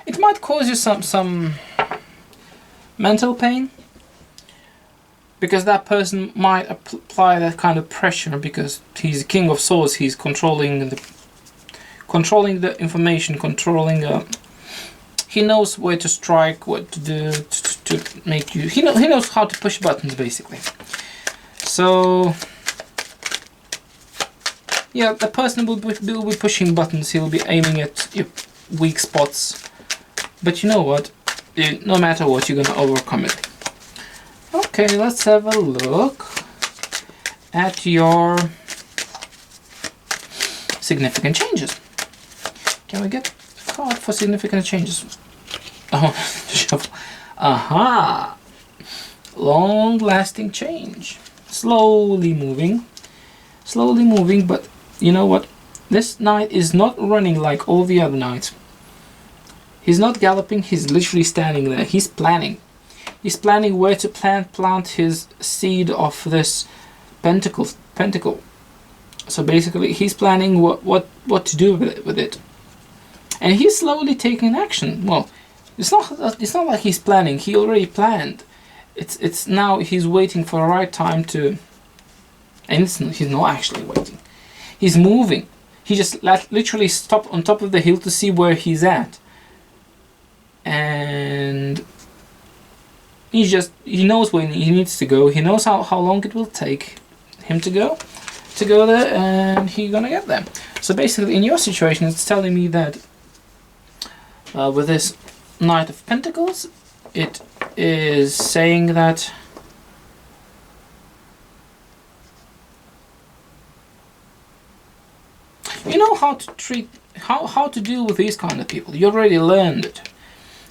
It might cause you some mental pain, because that person might apply that kind of pressure, because he's King of Swords. He's controlling the information, he knows where to strike, what to do to make you. He knows how to push buttons, basically. So yeah, the person will be pushing buttons. He'll be aiming at your weak spots. But you know what? No matter what, you're gonna overcome it. Okay, let's have a look at your significant changes. Can we get a card for significant changes? Oh, shuffle. Aha! Long-lasting change. Slowly moving, but you know what? This knight is not running like all the other knights. He's not galloping, he's literally standing there. He's planning. He's planning where to plant his seed of this pentacle. So basically, he's planning what to do with it. And he's slowly taking action. Well, it's not like he's planning. He already planned. It's now he's waiting for the right time to. And he's not actually waiting. He's moving. He just literally stopped on top of the hill to see where he's at. And he knows where he needs to go. He knows how long it will take him to go there, and he's gonna get there. So basically, in your situation, it's telling me that with this Knight of Pentacles, it is saying that you know how to treat, how to deal with these kind of people. You already learned it.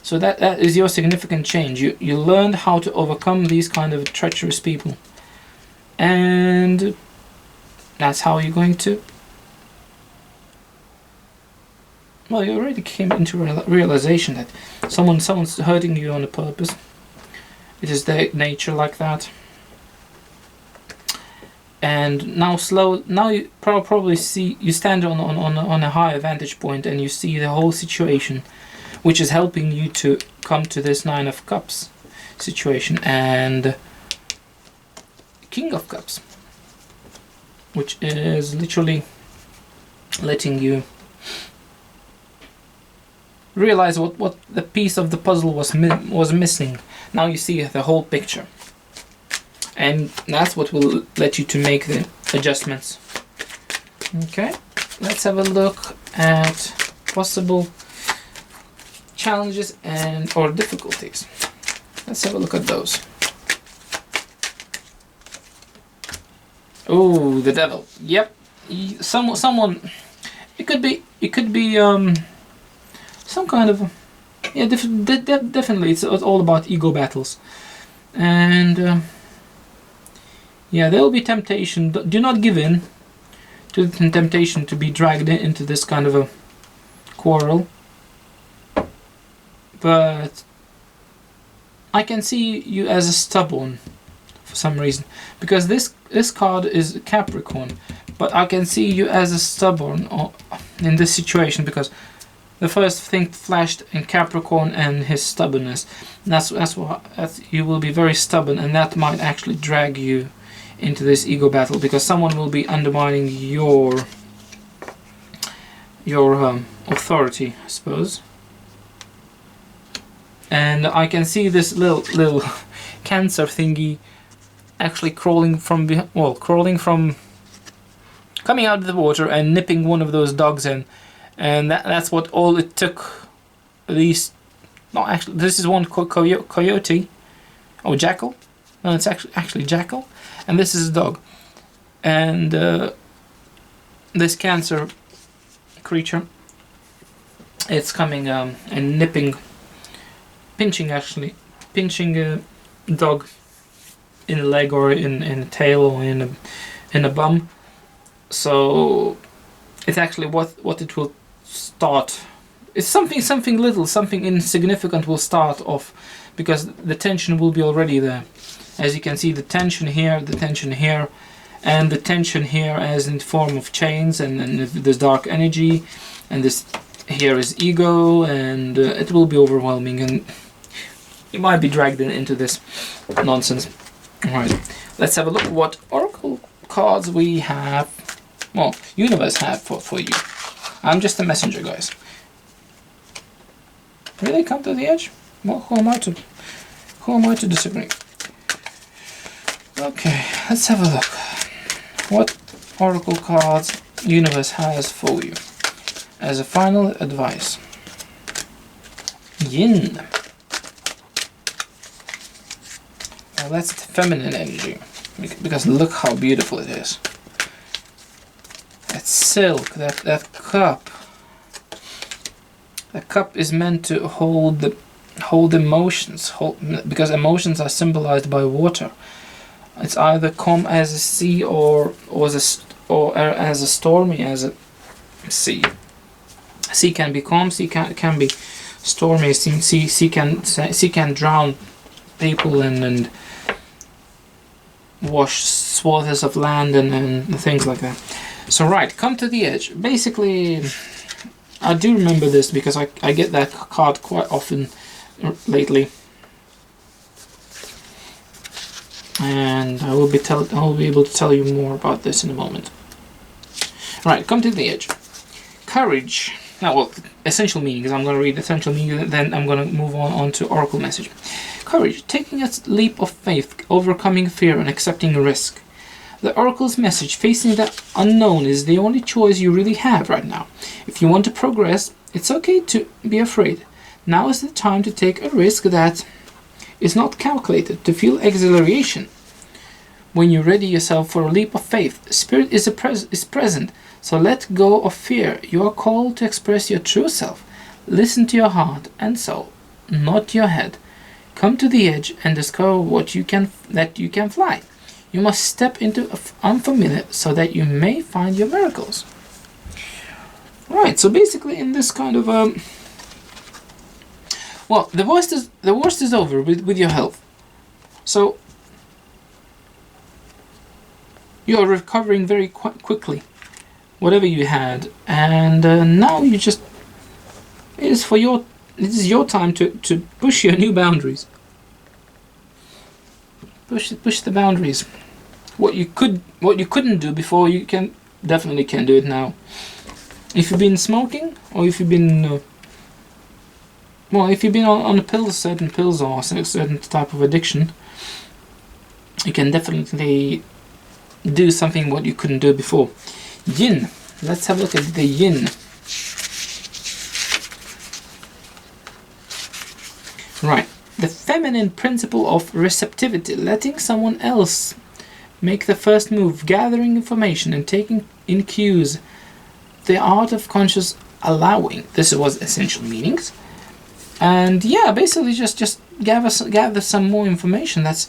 So that is your significant change. You learned how to overcome these kind of treacherous people. And that's how you're going to... Well, you already came into realization that someone's hurting you on a purpose. It is their nature like that. And now you probably see, you stand on a higher vantage point and you see the whole situation, which is helping you to come to this Nine of Cups situation and King of Cups, which is literally letting you realize what the piece of the puzzle was missing. Now you see the whole picture, and that's what will let you to make the adjustments. Okay, let's have a look at possible challenges or difficulties. Let's have a look at those. Oh, the devil. Yep. Someone. It could be some kind of. Yeah, definitely. It's all about ego battles, and yeah, there will be temptation. Do not give in to the temptation to be dragged into this kind of a quarrel. But I can see you as a stubborn for some reason, because this card is Capricorn, but I can see you as a stubborn in this situation, because the first thing flashed in Capricorn and his stubbornness. That's you will be very stubborn, and that might actually drag you into this ego battle, because someone will be undermining your authority, I suppose. And I can see this little Cancer thingy actually crawling from coming out of the water and nipping one of those dogs in, and that's what all it took. These, no, actually, this is one coyote, or jackal. No, it's actually jackal, and this is a dog, and this Cancer creature, it's coming and nipping. Pinching a dog in a leg or in a tail or in a bum. So it's actually what it will start. It's something little, something insignificant will start off, because the tension will be already there. As you can see, the tension here, and the tension here as in form of chains, and this dark energy, and this here is ego, and it will be overwhelming, and you might be dragged into this nonsense. Alright, let's have a look at what oracle cards we have, well, universe have for you. I'm just a messenger, guys. Really come to the edge? Well, who am I to disagree? Okay, let's have a look. What oracle cards universe has for you as a final advice. Yin. Well, that's the feminine energy, because look how beautiful it is. That silk, that cup, The cup is meant to hold emotions, because emotions are symbolized by water. It's either calm as a sea or as stormy as a sea. Sea can be calm, sea can be stormy. Sea can drown people and wash swaths of land and things like that. So right, come to the edge. Basically, I do remember this because I get that card quite often lately, and I will be able to tell you more about this in a moment. Right, come to the edge. Courage. Now, well, essential meanings. I'm going to read essential meaning, then I'm going to move on to oracle message. Courage, taking a leap of faith, overcoming fear and accepting a risk. The oracle's message, facing the unknown, is the only choice you really have right now. If you want to progress, it's okay to be afraid. Now is the time to take a risk that is not calculated, to feel exhilaration. When you ready yourself for a leap of faith, spirit is present, so let go of fear. You are called to express your true self. Listen to your heart and soul, not your head. Come to the edge and discover that you can fly. You must step into unfamiliar so that you may find your miracles. Right, so basically in this kind of well, the worst is over with your health. So you are recovering very quickly, whatever you had, and now you just it is your time to push your new boundaries. Push the boundaries. What you couldn't do before, you definitely can do it now. If you've been smoking, or if you've been if you've been on certain pills or a certain type of addiction, you can definitely do something what you couldn't do before. Yin. Let's have a look at the yin. Right. The feminine principle of receptivity, letting someone else make the first move, gathering information and taking in cues. The art of conscious allowing. This was essential meanings. And yeah, basically just gather some more information. That's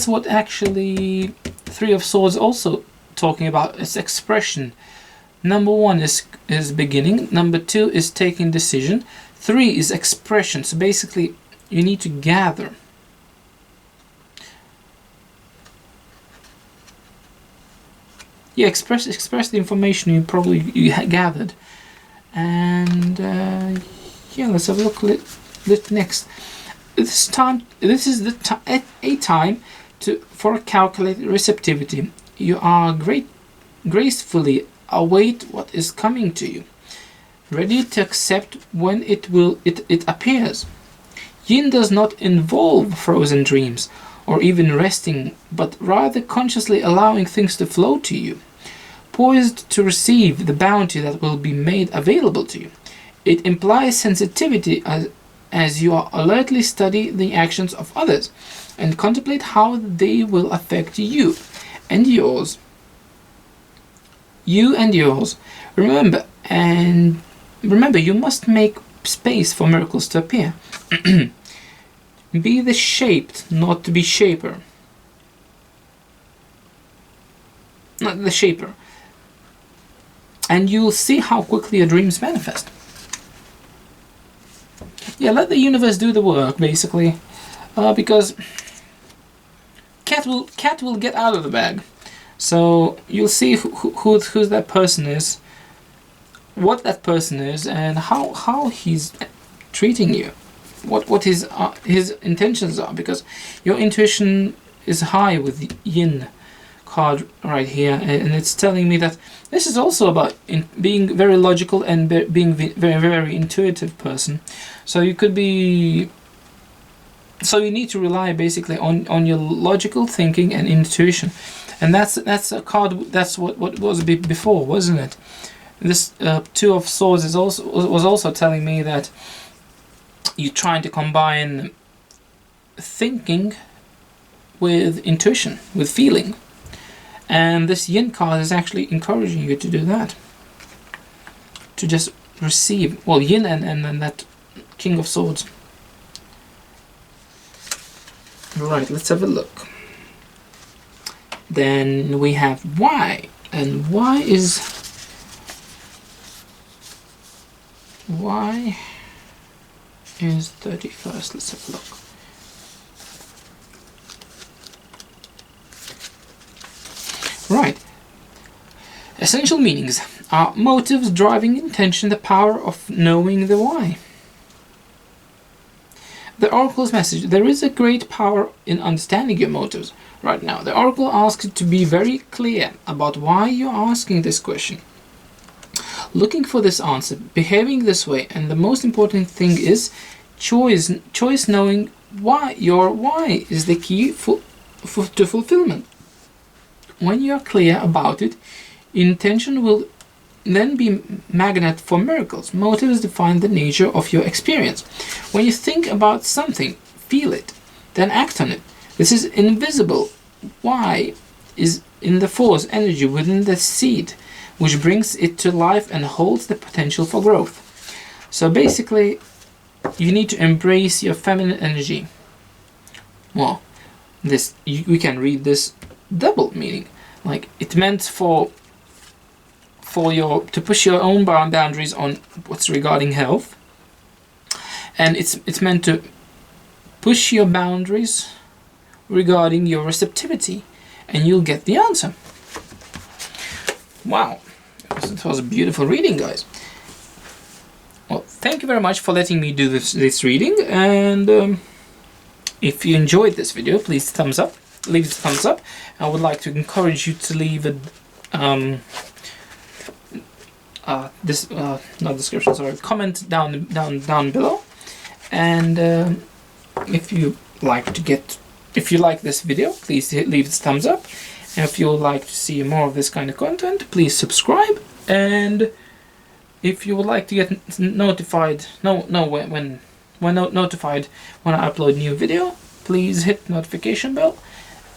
what actually Three of Swords also talking about. It's expression. Number 1 is beginning. Number 2 is taking decision. 3 is expression. So basically, you need to gather. Yeah, express the information you gathered. And yeah, let's have a look at next. This is a time for a calculated receptivity. You are gracefully await what is coming to you, ready to accept when it appears. Yin does not involve frozen dreams or even resting, but rather consciously allowing things to flow to you, poised to receive the bounty that will be made available to you. It implies sensitivity as you alertly study the actions of others and contemplate how they will affect you and yours. You and yours. Remember, you must make space for miracles to appear. Be the shaped, not to be shaper. Not the shaper. And you'll see how quickly your dreams manifest. Yeah, let the universe do the work, basically. Because cat will get out of the bag. So you'll see who that person is, what that person is, and how he's treating you. What his intentions are, because your intuition is high with the yin card right here, and it's telling me that this is also about being very logical and being very, very intuitive person. So you could be. So you need to rely basically on your logical thinking and intuition, and that's a card. That's what was before, wasn't it? This Two of Swords was also telling me that you're trying to combine thinking with intuition, with feeling. And this yin card is actually encouraging you to do that. To just receive, well, yin and that King of Swords. Right, let's have a look. Then we have Y, and Y is 31st. Let's have a look. Right. Essential meanings are motives, driving intention, the power of knowing the why. The Oracle's message: there is a great power in understanding your motives. Right now, the Oracle asks you to be very clear about why you're asking this question, looking for this answer, behaving this way, and the most important thing is choice. Knowing why, your why is the key to fulfillment. When you are clear about it, intention will then be magnet for miracles. Motives define the nature of your experience. When you think about something, feel it, then act on it. This is invisible. Why is in the force energy within the seed, which brings it to life and holds the potential for growth. So basically, you need to embrace your feminine energy. Well, we can read this double meaning. Like, it meant to push your own boundaries on what's regarding health, and it's meant to push your boundaries regarding your receptivity, and you'll get the answer. Wow, it was a beautiful reading, guys. Well, thank you very much for letting me do this reading, and if you enjoyed this video, please leave a thumbs up. I would like to encourage you to leave a comment down below, and if you like this video, please leave a thumbs up, and if you would like to see more of this kind of content, please subscribe, and if you would like to get notified when I upload new video, please hit notification bell,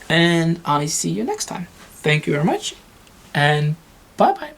and I see you next time. Thank you very much, and bye bye.